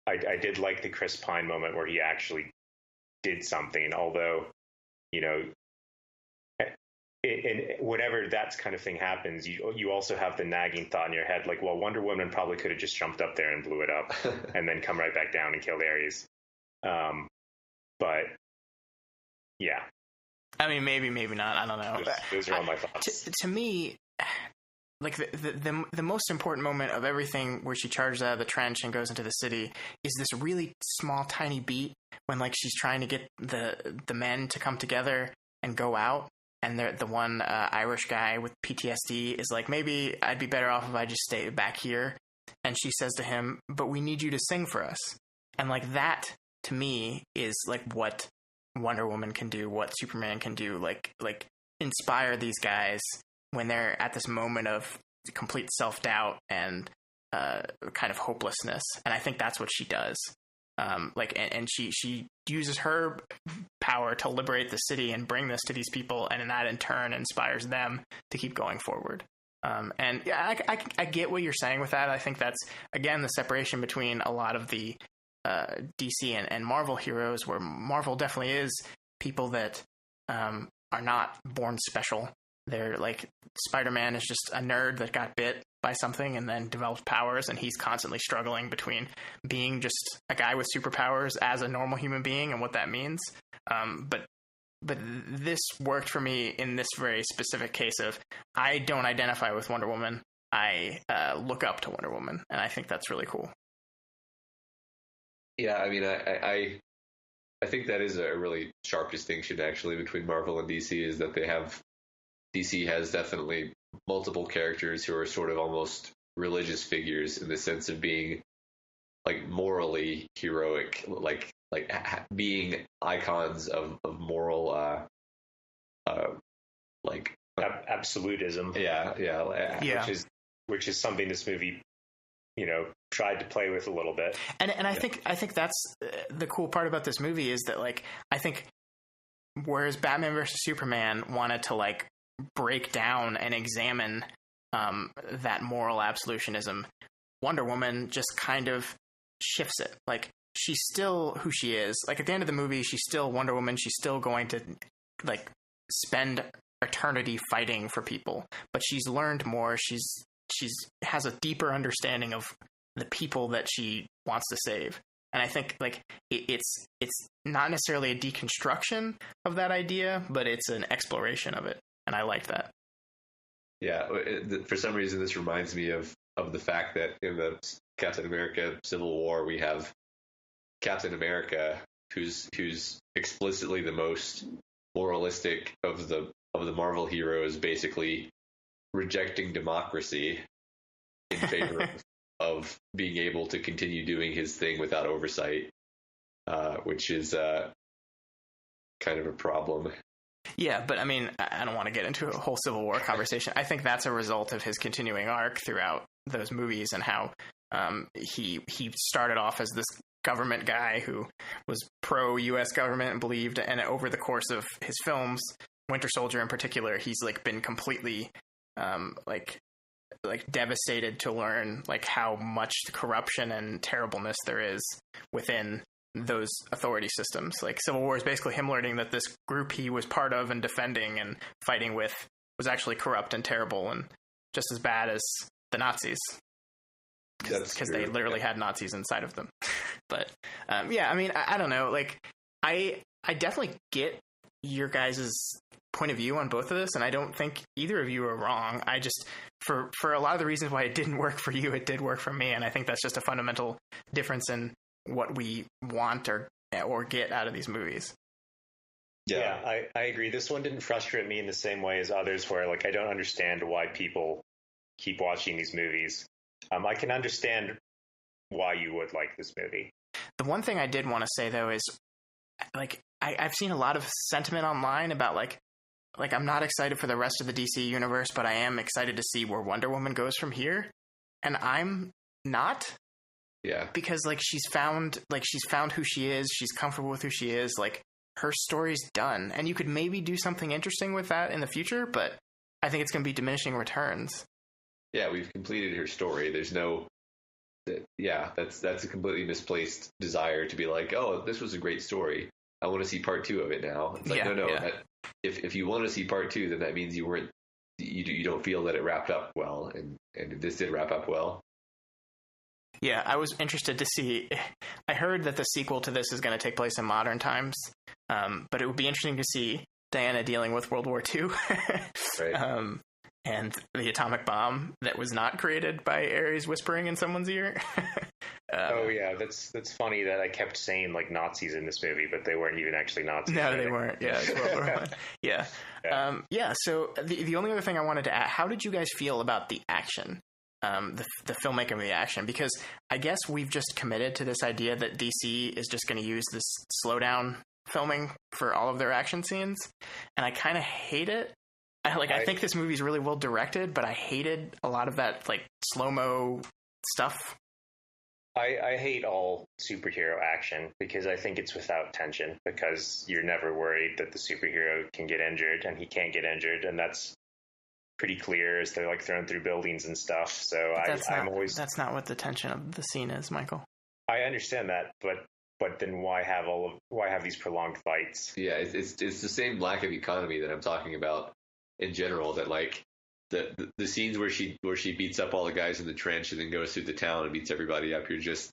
I did like the Chris Pine moment where he actually did something, although, you know, whenever that kind of thing happens, you also have the nagging thought in your head, like, well, Wonder Woman probably could have just jumped up there and blew it up and then come right back down and killed Ares. But yeah, I mean, maybe not. I don't know. Those are all my thoughts. To me, like the most important moment of everything, where she charges out of the trench and goes into the city, is this really small, tiny beat when like she's trying to get the men to come together and go out, and the one Irish guy with PTSD is like, maybe I'd be better off if I just stayed back here, and she says to him, but we need you to sing for us. And like that to me is like what Wonder Woman can do, what Superman can do, like inspire these guys when they're at this moment of complete self-doubt and kind of hopelessness. And I think that's what she does. And she uses her power to liberate the city and bring this to these people, and that in turn inspires them to keep going forward. And yeah, I get what you're saying with that. I think that's, again, the separation between a lot of the DC and Marvel heroes, where Marvel definitely is people that are not born special. They're like, Spider-Man is just a nerd that got bit by something and then developed powers, and he's constantly struggling between being just a guy with superpowers as a normal human being and what that means. But this worked for me in this very specific case of, I don't identify with Wonder Woman. I look up to Wonder Woman, and I think that's really cool. Yeah, I mean, I think that is a really sharp distinction, actually, between Marvel and DC, is that DC has definitely multiple characters who are sort of almost religious figures, in the sense of being like morally heroic, like being icons of moral, like absolutism. Yeah. Which is something this movie tried to play with a little bit. And I think that's the cool part about this movie is that, like, I think whereas Batman versus Superman wanted to, like, break down and examine that moral absolutism, Wonder Woman just kind of shifts it. Like, she's still who she is. Like, at the end of the movie, she's still Wonder Woman. She's still going to, like, spend eternity fighting for people, but she's learned more. She's has a deeper understanding of the people that she wants to save. And I think, like, it's not necessarily a deconstruction of that idea, but it's an exploration of it. And I like that. Yeah. For some reason, this reminds me of the fact that in the Captain America Civil War, we have Captain America, who's explicitly the most moralistic of the Marvel heroes, basically rejecting democracy in favor of being able to continue doing his thing without oversight, which is kind of a problem. Yeah, but I mean, I don't want to get into a whole Civil War conversation. I think that's a result of his continuing arc throughout those movies and how he started off as this government guy who was pro-U.S. government and believed, and over the course of his films, Winter Soldier in particular, he's, like, been completely like devastated to learn, like, how much corruption and terribleness there is within those authority systems. Like, Civil War is basically him learning that this group he was part of and defending and fighting with was actually corrupt and terrible and just as bad as the Nazis, because they literally had Nazis inside of them. But yeah, I mean, I don't know. Like, I definitely get your guys' point of view on both of this, and I don't think either of you are wrong. I just, for a lot of the reasons why it didn't work for you, it did work for me, and I think that's just a fundamental difference in what we want or get out of these movies. Yeah, I agree. This one didn't frustrate me in the same way as others, where, like, I don't understand why people keep watching these movies. I can understand why you would like this movie. The one thing I did want to say, though, is, like, I've seen a lot of sentiment online about, like I'm not excited for the rest of the DC universe, but I am excited to see where Wonder Woman goes from here. And I'm not. Yeah. Because, like, she's found who she is. She's comfortable with who she is. Like, her story's done. And you could maybe do something interesting with that in the future, but I think it's going to be diminishing returns. Yeah, we've completed her story. There's no... that's a completely misplaced desire to be like, oh, this was a great story. I want to see part 2 of it now. It's like, no. Yeah. If you want to see part 2, then that means you don't feel that it wrapped up well, and this did wrap up well. Yeah, I was interested to see. I heard that the sequel to this is going to take place in modern times, but it would be interesting to see Diana dealing with World War II. Right. And the atomic bomb that was not created by Ares whispering in someone's ear. Oh yeah, that's funny that I kept saying, like, Nazis in this movie, but they weren't even actually Nazis. No, they weren't. Yeah, it's World War I. Yeah. So the only other thing I wanted to add: how did you guys feel about the action, the filmmaking of the action? Because I guess we've just committed to this idea that DC is just going to use this slowdown filming for all of their action scenes, and I kind of hate it. I think this movie's really well directed, but I hated a lot of that, like, slow-mo stuff. I hate all superhero action because I think it's without tension, because you're never worried that the superhero can get injured, and he can't get injured, and that's pretty clear as they're, like, thrown through buildings and stuff. So that's not what the tension of the scene is, Michael. I understand that, but then why have these prolonged fights? Yeah, it's the same lack of economy that I'm talking about in general, that, like, the scenes where she beats up all the guys in the trench and then goes through the town and beats everybody up, you're just,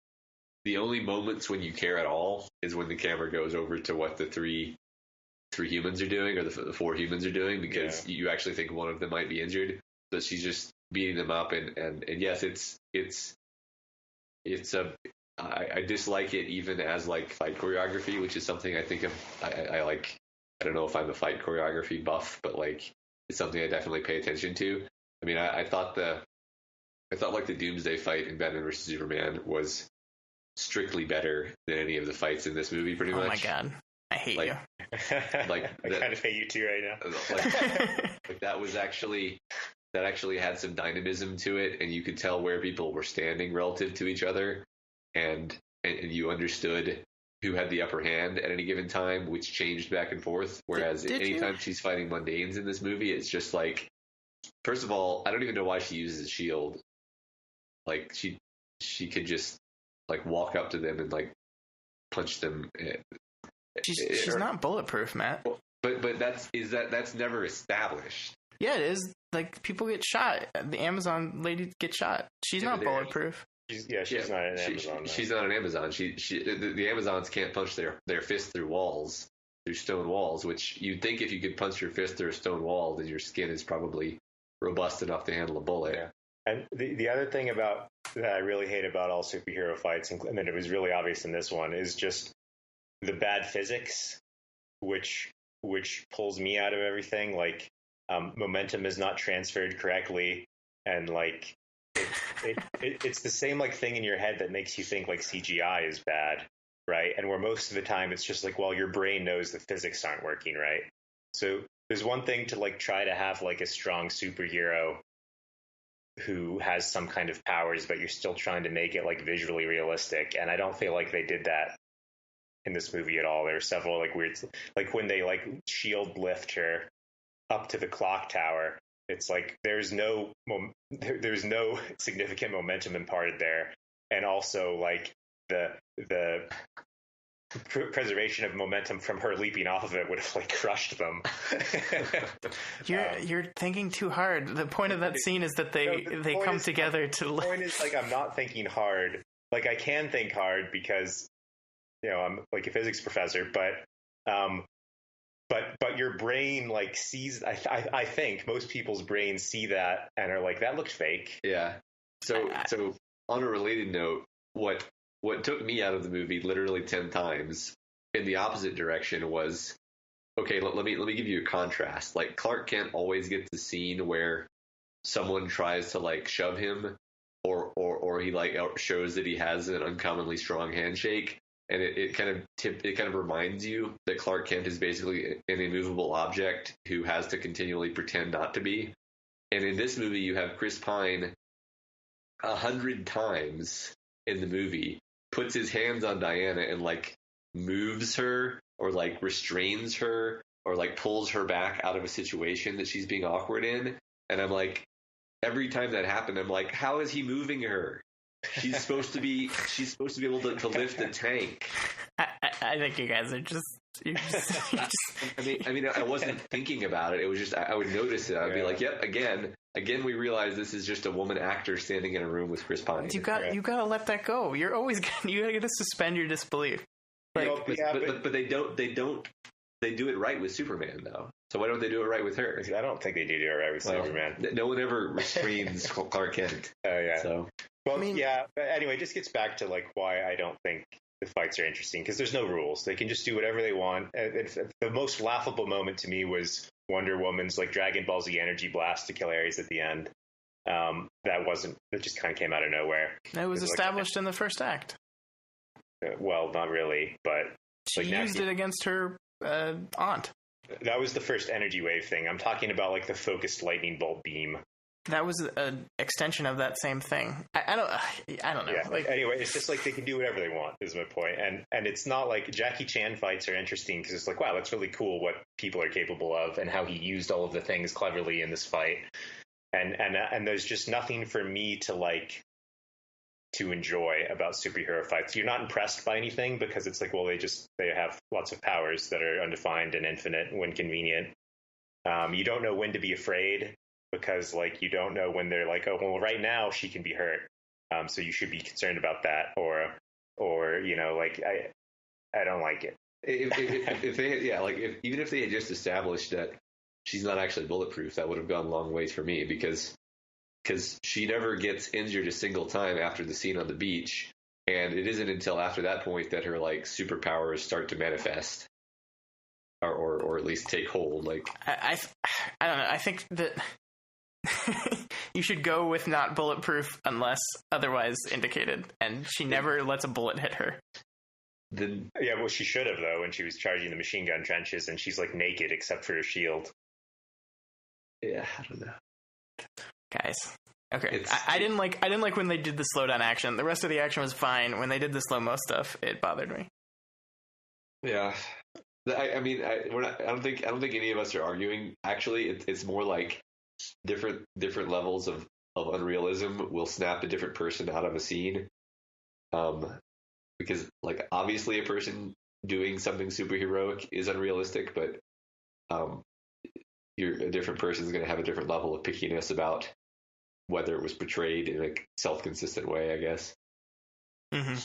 the only moments when you care at all is when the camera goes over to what the three humans are doing, or the 4 humans are doing, because you actually think one of them might be injured. So she's just beating them up, and yes, I dislike it even as, like, fight choreography, which is something I think of. I like. I don't know if I'm a fight choreography buff, but, like, it's something I definitely pay attention to. I mean, I thought like the Doomsday fight in Batman vs Superman was strictly better than any of the fights in this movie, pretty much. Oh my god, I hate you. Like, I kind of hate you too right now. Like that was actually that actually had some dynamism to it, and you could tell where people were standing relative to each other, and you understood who had the upper hand at any given time, which changed back and forth. Whereas anytime she's fighting mundanes in this movie, it's just like, first of all, I don't even know why she uses a shield. Like she could just like walk up to them and like punch them. She's not bulletproof, Matt. But that's never established. Yeah, it is. Like, people get shot. The Amazon lady gets shot. She's not bulletproof. She's not an Amazon. She's not an Amazon. The Amazons can't punch their fist through walls, through stone walls, which you'd think if you could punch your fist through a stone wall, then your skin is probably robust enough to handle a bullet. Yeah. And the other thing about that I really hate about all superhero fights, and it was really obvious in this one, is just the bad physics, which pulls me out of everything. Like, momentum is not transferred correctly, and like it's the same like thing in your head that makes you think like CGI is bad, right? And where most of the time it's just like, well, your brain knows the physics aren't working right. So there's one thing to like try to have like a strong superhero who has some kind of powers, but you're still trying to make it like visually realistic, and I don't feel like they did that in this movie at all. There are several like weird, like when they like shield lift her up to the clock tower, it's like there's no significant momentum imparted there, and also like the preservation of momentum from her leaping off of it would have like crushed them. You're thinking too hard. The point of that scene is that they come together to. The point is, like, I'm not thinking hard. Like, I can think hard because, you know, I'm like a physics professor, but your brain like sees. I think most people's brains see that and are like, that looked fake. Yeah. So on a related note, what took me out of the movie literally 10 times in the opposite direction was, okay, let me give you a contrast. Like, Clark Kent always gets the scene where someone tries to like shove him, or he like shows that he has an uncommonly strong handshake, and it kind of reminds you that Clark Kent is basically an immovable object who has to continually pretend not to be. And in this movie, you have Chris Pine 100 times in the movie puts his hands on Diana and like moves her or like restrains her or like pulls her back out of a situation that she's being awkward in. And I'm like, every time that happened, I'm like, how is he moving her? She's supposed to be able to lift a tank. I think you guys are just. I mean, I wasn't thinking about it. It was just I would notice it. I'd be like, "Yep, again, we realize this is just a woman actor standing in a room with Chris Pine." You got to let that go. You're always you got to suspend your disbelief. Like, but they don't. They do it right with Superman though. So why don't they do it right with her? I don't think they do it right with Superman. No one ever restrains Clark Kent. Oh yeah. So. Well, yeah. But anyway, it just gets back to like why I don't think the fights are interesting, because there's no rules. They can just do whatever they want. The most laughable moment to me was Wonder Woman's like Dragon Ball Z energy blast to kill Ares at the end. That just kind of came out of nowhere. It was established in the first act. Well, not really, but she used it against her aunt. That was the first energy wave thing. I'm talking about like the focused lightning bolt beam. That was an extension of that same thing. I don't know. Yeah. Like, anyway, it's just like they can do whatever they want is my point. And it's not like Jackie Chan fights are interesting because it's like, wow, that's really cool what people are capable of and how he used all of the things cleverly in this fight. And there's just nothing for me to enjoy about superhero fights. You're not impressed by anything because it's like, well, they have lots of powers that are undefined and infinite when convenient. You don't know when to be afraid, because like you don't know when they're like, oh well, right now she can be hurt, so you should be concerned about that, or you know, like I don't like it. If they had, even if they had just established that she's not actually bulletproof, that would have gone a long ways for me, because she never gets injured a single time after the scene on the beach, and it isn't until after that point that her like superpowers start to manifest. Or at least take hold. Like I don't know. I think that you should go with not bulletproof unless otherwise indicated, and she never lets a bullet hit her. Well, she should have though when she was charging the machine gun trenches, and she's like naked except for her shield. Yeah, I don't know. Guys. Okay. I didn't like when they did the slow down action. The rest of the action was fine. When they did the slow mo stuff, it bothered me. Yeah. I mean, we're not. I don't think any of us are arguing. Actually, it's more like different levels of unrealism will snap a different person out of a scene. Because like obviously a person doing something superheroic is unrealistic, but a different person is going to have a different level of pickiness about whether it was portrayed in a self-consistent way, I guess. Mm-hmm.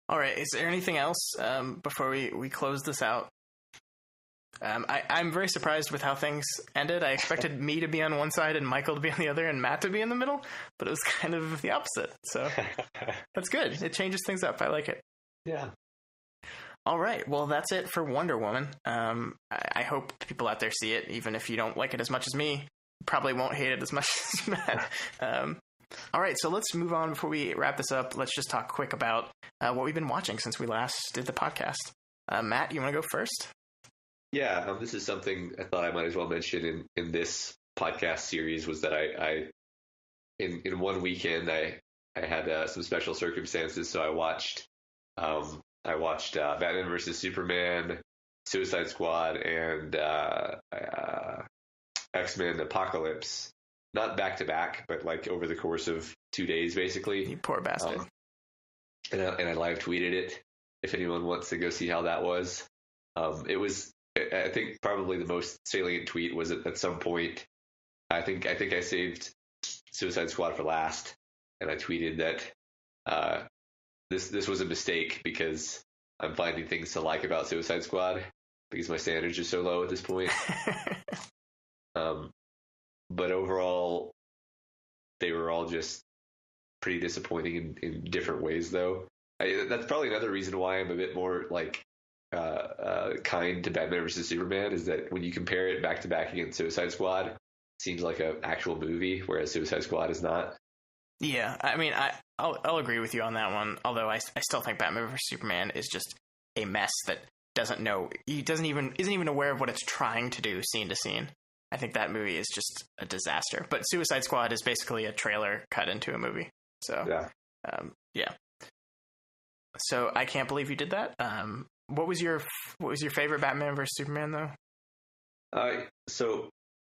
All right. Is there anything else before we close this out? I'm very surprised with how things ended. I expected me to be on one side and Michael to be on the other and Matt to be in the middle, but it was kind of the opposite. So that's good. It changes things up. I like it. Yeah. All right. Well, that's it for Wonder Woman. I hope people out there see it, even if you don't like it as much as me. Probably won't hate it as much as Matt. All right. So let's move on before we wrap this up. Let's just talk quick about what we've been watching since we last did the podcast. Matt, you want to go first? Yeah, this is something I thought I might as well mention in this podcast series was that I in one weekend I had some special circumstances, so I watched Batman vs Superman, Suicide Squad, and X-Men Apocalypse, not back to back, but like over the course of 2 days, basically. You poor bastard. And I live tweeted it if anyone wants to go see how that was. It was. I think probably the most salient tweet was at some point. I think I saved Suicide Squad for last, and I tweeted that this was a mistake because I'm finding things to like about Suicide Squad because my standards are so low at this point. But overall, they were all just pretty disappointing in different ways, though. That's probably another reason why I'm a bit more like. Kind to Batman vs Superman is that when you compare it back to back against Suicide Squad, it seems like an actual movie, whereas Suicide Squad is not. Yeah, I mean, I'll agree with you on that one. Although I still think Batman vs Superman is just a mess that isn't even aware of what it's trying to do scene to scene. I think that movie is just a disaster. But Suicide Squad is basically a trailer cut into a movie. So yeah. So I can't believe you did that. What was your favorite Batman vs Superman though? So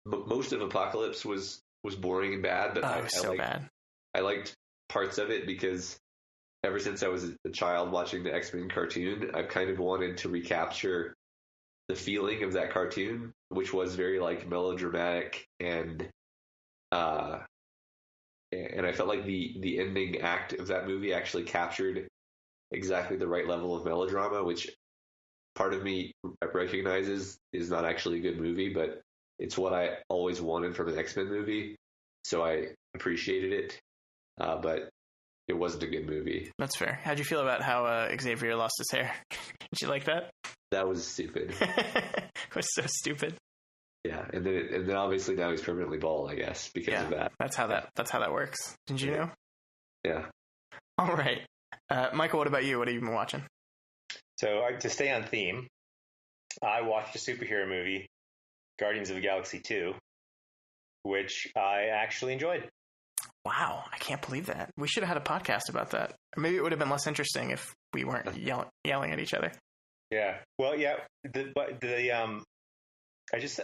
most of Apocalypse was boring and bad, but it was so bad. I liked parts of it because ever since I was a child watching the X-Men cartoon, I've kind of wanted to recapture the feeling of that cartoon, which was very like melodramatic and I felt like the ending act of that movie actually captured exactly the right level of melodrama, which part of me recognizes is not actually a good movie, but it's what I always wanted from an X-Men movie. So I appreciated it, but it wasn't a good movie. That's fair. How'd you feel about how Xavier lost his hair? Did you like that? That was stupid. It was so stupid. Yeah, and then obviously now he's permanently bald, I guess, because of that. That's how that works. Didn't you know? Yeah. All right. Michael, what about you? What have you been watching? So to stay on theme, I watched a superhero movie, Guardians of the Galaxy 2, which I actually enjoyed. Wow, I can't believe that. We should have had a podcast about that. Or maybe it would have been less interesting if we weren't yelling at each other. Yeah. Well, yeah. I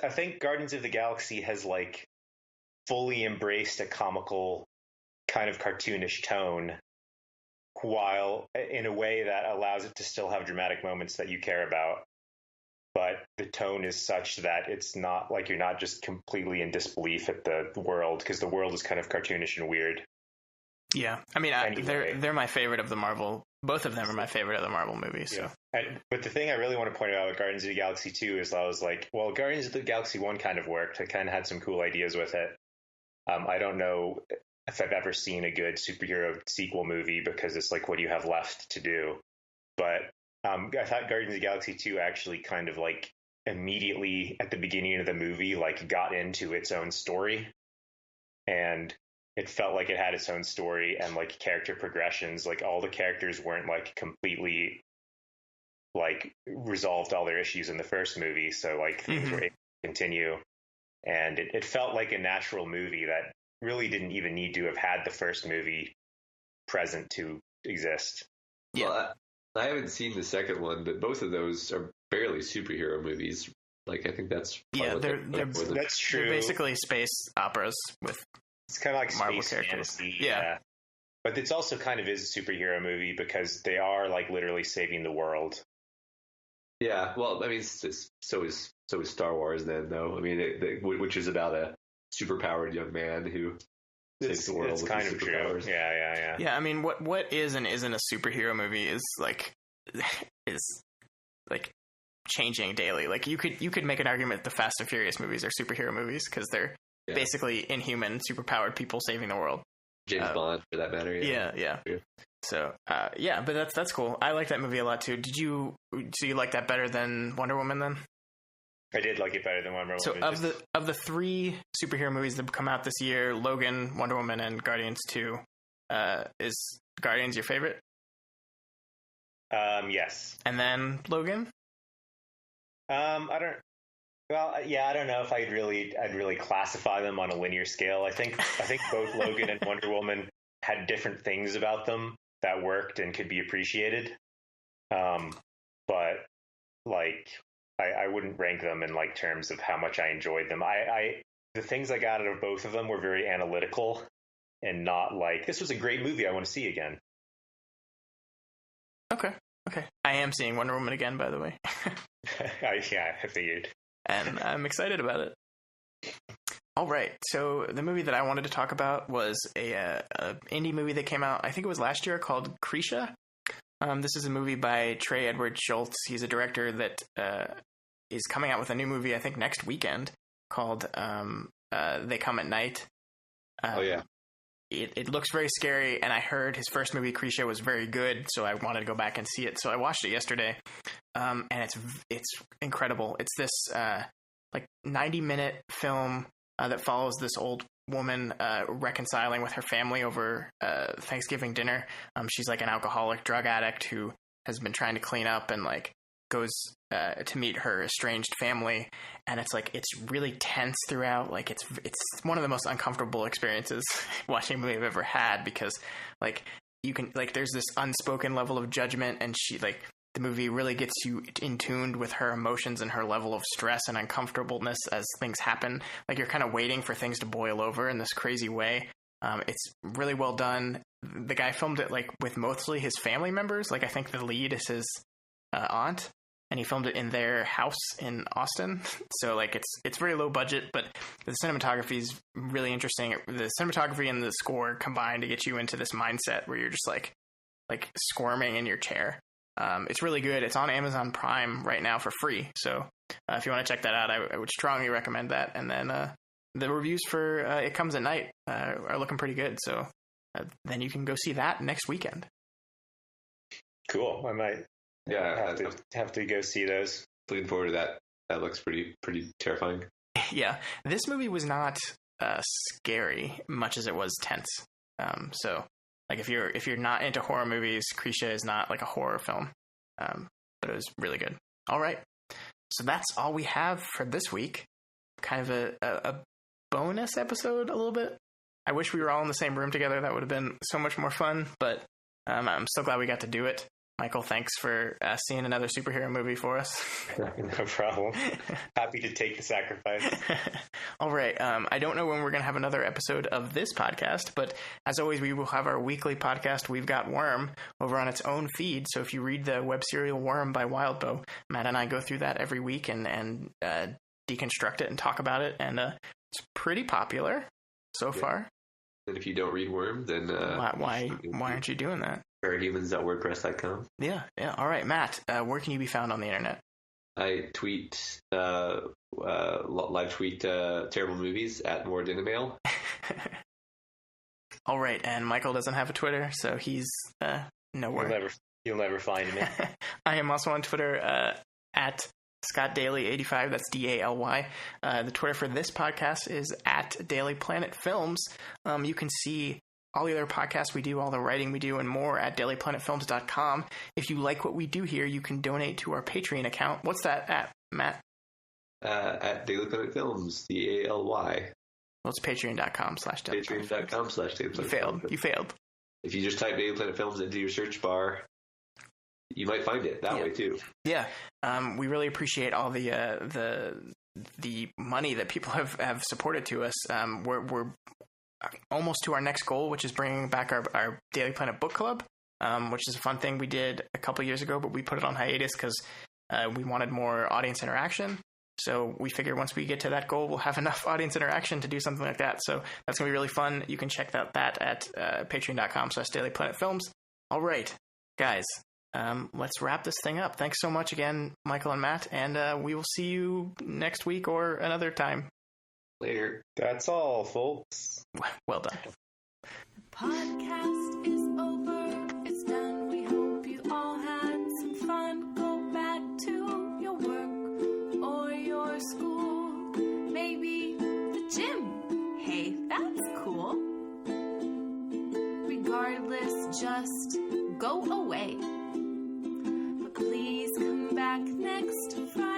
think Guardians of the Galaxy has like fully embraced a comical kind of cartoonish tone, while in a way that allows it to still have dramatic moments that you care about. But the tone is such that it's not like you're not just completely in disbelief at the world, because the world is kind of cartoonish and weird. Yeah. I mean, they're my favorite of the Marvel. Both of them are my favorite of the Marvel movies. So. Yeah. But the thing I really want to point out with Guardians of the Galaxy 2 is I was like, well, Guardians of the Galaxy 1 kind of worked. I kind of had some cool ideas with it. I don't know if I've ever seen a good superhero sequel movie because it's like, what do you have left to do? But I thought Guardians of the Galaxy 2 actually kind of like immediately at the beginning of the movie, like got into its own story. And it felt like it had its own story and like character progressions. Like all the characters weren't like completely like resolved all their issues in the first movie. So like things were able to continue. and it felt like a natural movie that really didn't even need to have had the first movie present to exist. Yeah. Well, I haven't seen the second one, but both of those are barely superhero movies. Like, I think that's that's true. They're basically space operas with it's kind of like Marvel space characters. fantasy. Yeah. But it's also kind of is a superhero movie because they are like literally saving the world. Yeah, well, I mean, so is Star Wars then, though. I mean, which is about a superpowered young man who saves the world. It's with kind his of true. superpowers. Yeah. Yeah, I mean, what is and isn't a superhero movie is like changing daily. Like you could make an argument the Fast and Furious movies are superhero movies because they're basically inhuman, superpowered people saving the world. James Bond, for that matter. Yeah. So, but that's cool. I like that movie a lot too. So you like that better than Wonder Woman then? I did like it better than Wonder Woman. So of the three superhero movies that have come out this year, Logan, Wonder Woman, and Guardians 2, is Guardians your favorite? Yes. And then Logan? I don't know if I'd really classify them on a linear scale. I think both Logan and Wonder Woman had different things about them that worked and could be appreciated. But like I wouldn't rank them in like terms of how much I enjoyed them. The things I got out of both of them were very analytical and not like this was a great movie I want to see again. Okay. I am seeing Wonder Woman again, by the way. I figured. And I'm excited about it. All right, so the movie that I wanted to talk about was a indie movie that came out, I think it was last year, called Krisha. This is a movie by Trey Edward Schultz. He's a director that is coming out with a new movie, I think, next weekend, called They Come at Night. Oh, yeah. It looks very scary, and I heard his first movie, Krisha, was very good, so I wanted to go back and see it. So I watched it yesterday, and it's incredible. It's this 90-minute film that follows this old woman reconciling with her family over Thanksgiving dinner. She's like an alcoholic drug addict who has been trying to clean up and like goes to meet her estranged family, and it's really tense throughout. Like it's one of the most uncomfortable experiences watching a movie I've ever had, because like you can there's this unspoken level of judgment, and the movie really gets you in tuned with her emotions and her level of stress and uncomfortableness as things happen. Like you're kind of waiting for things to boil over in this crazy way. It's really well done. The guy filmed it with mostly his family members. I think the lead is his aunt, and he filmed it in their house in Austin. So it's very low budget, but the cinematography is really interesting. The cinematography and the score combine to get you into this mindset where you're just like squirming in your chair. It's really good. It's on Amazon Prime right now for free. So if you want to check that out, I would strongly recommend that. And then the reviews for It Comes at Night are looking pretty good. So then you can go see that next weekend. Cool. I might have to go see those. Looking forward to that. That looks pretty terrifying. Yeah. This movie was not scary much as it was tense. So if you're not into horror movies, Krisha is not like a horror film. But it was really good. All right. So that's all we have for this week. Kind of a bonus episode a little bit. I wish we were all in the same room together. That would have been so much more fun, but I'm so glad we got to do it. Michael, thanks for seeing another superhero movie for us. No problem. Happy to take the sacrifice. All right. I don't know when we're going to have another episode of this podcast, but as always, we will have our weekly podcast, We've Got Worm, over on its own feed. So if you read the web serial Worm by Wildbow, Matt and I go through that every week and deconstruct it and talk about it. And it's pretty popular so far. And if you don't read Worm, then why aren't you doing that? Parahumans.wordpress.com. Yeah. All right, Matt, where can you be found on the internet? I tweet, live tweet terrible movies at More Dinamail. All right, and Michael doesn't have a Twitter, so he's nowhere. You'll never find me. I am also on Twitter at Scott Daly 85. That's DALY. The Twitter for this podcast is at Daily Planet Films. You can see all the other podcasts we do, all the writing we do, and more at dailyplanetfilms.com. If you like what we do here, you can donate to our Patreon account. What's that at, Matt? at Daily Planet Films, DALY. Well, it's patreon.com/Daily Planet Films. Patreon.com/Daily You failed. If you just type Daily Planet Films into your search bar, you might find it that way too. Yeah. We really appreciate all the money that people have supported to us. We're almost to our next goal, which is bringing back our Daily Planet Book Club, which is a fun thing we did a couple years ago, but we put it on hiatus because we wanted more audience interaction. So we figured once we get to that goal, we'll have enough audience interaction to do something like that. So that's going to be really fun. You can check that at patreon.com/Daily Planet Films. All right, guys, let's wrap this thing up. Thanks so much again, Michael and Matt, and we will see you next week or another time. Later. That's all, folks. Well done. The podcast is over. It's done. We hope you all had some fun. Go back to your work or your school. Maybe the gym. Hey, that's cool. Regardless, just go away. But please come back next Friday.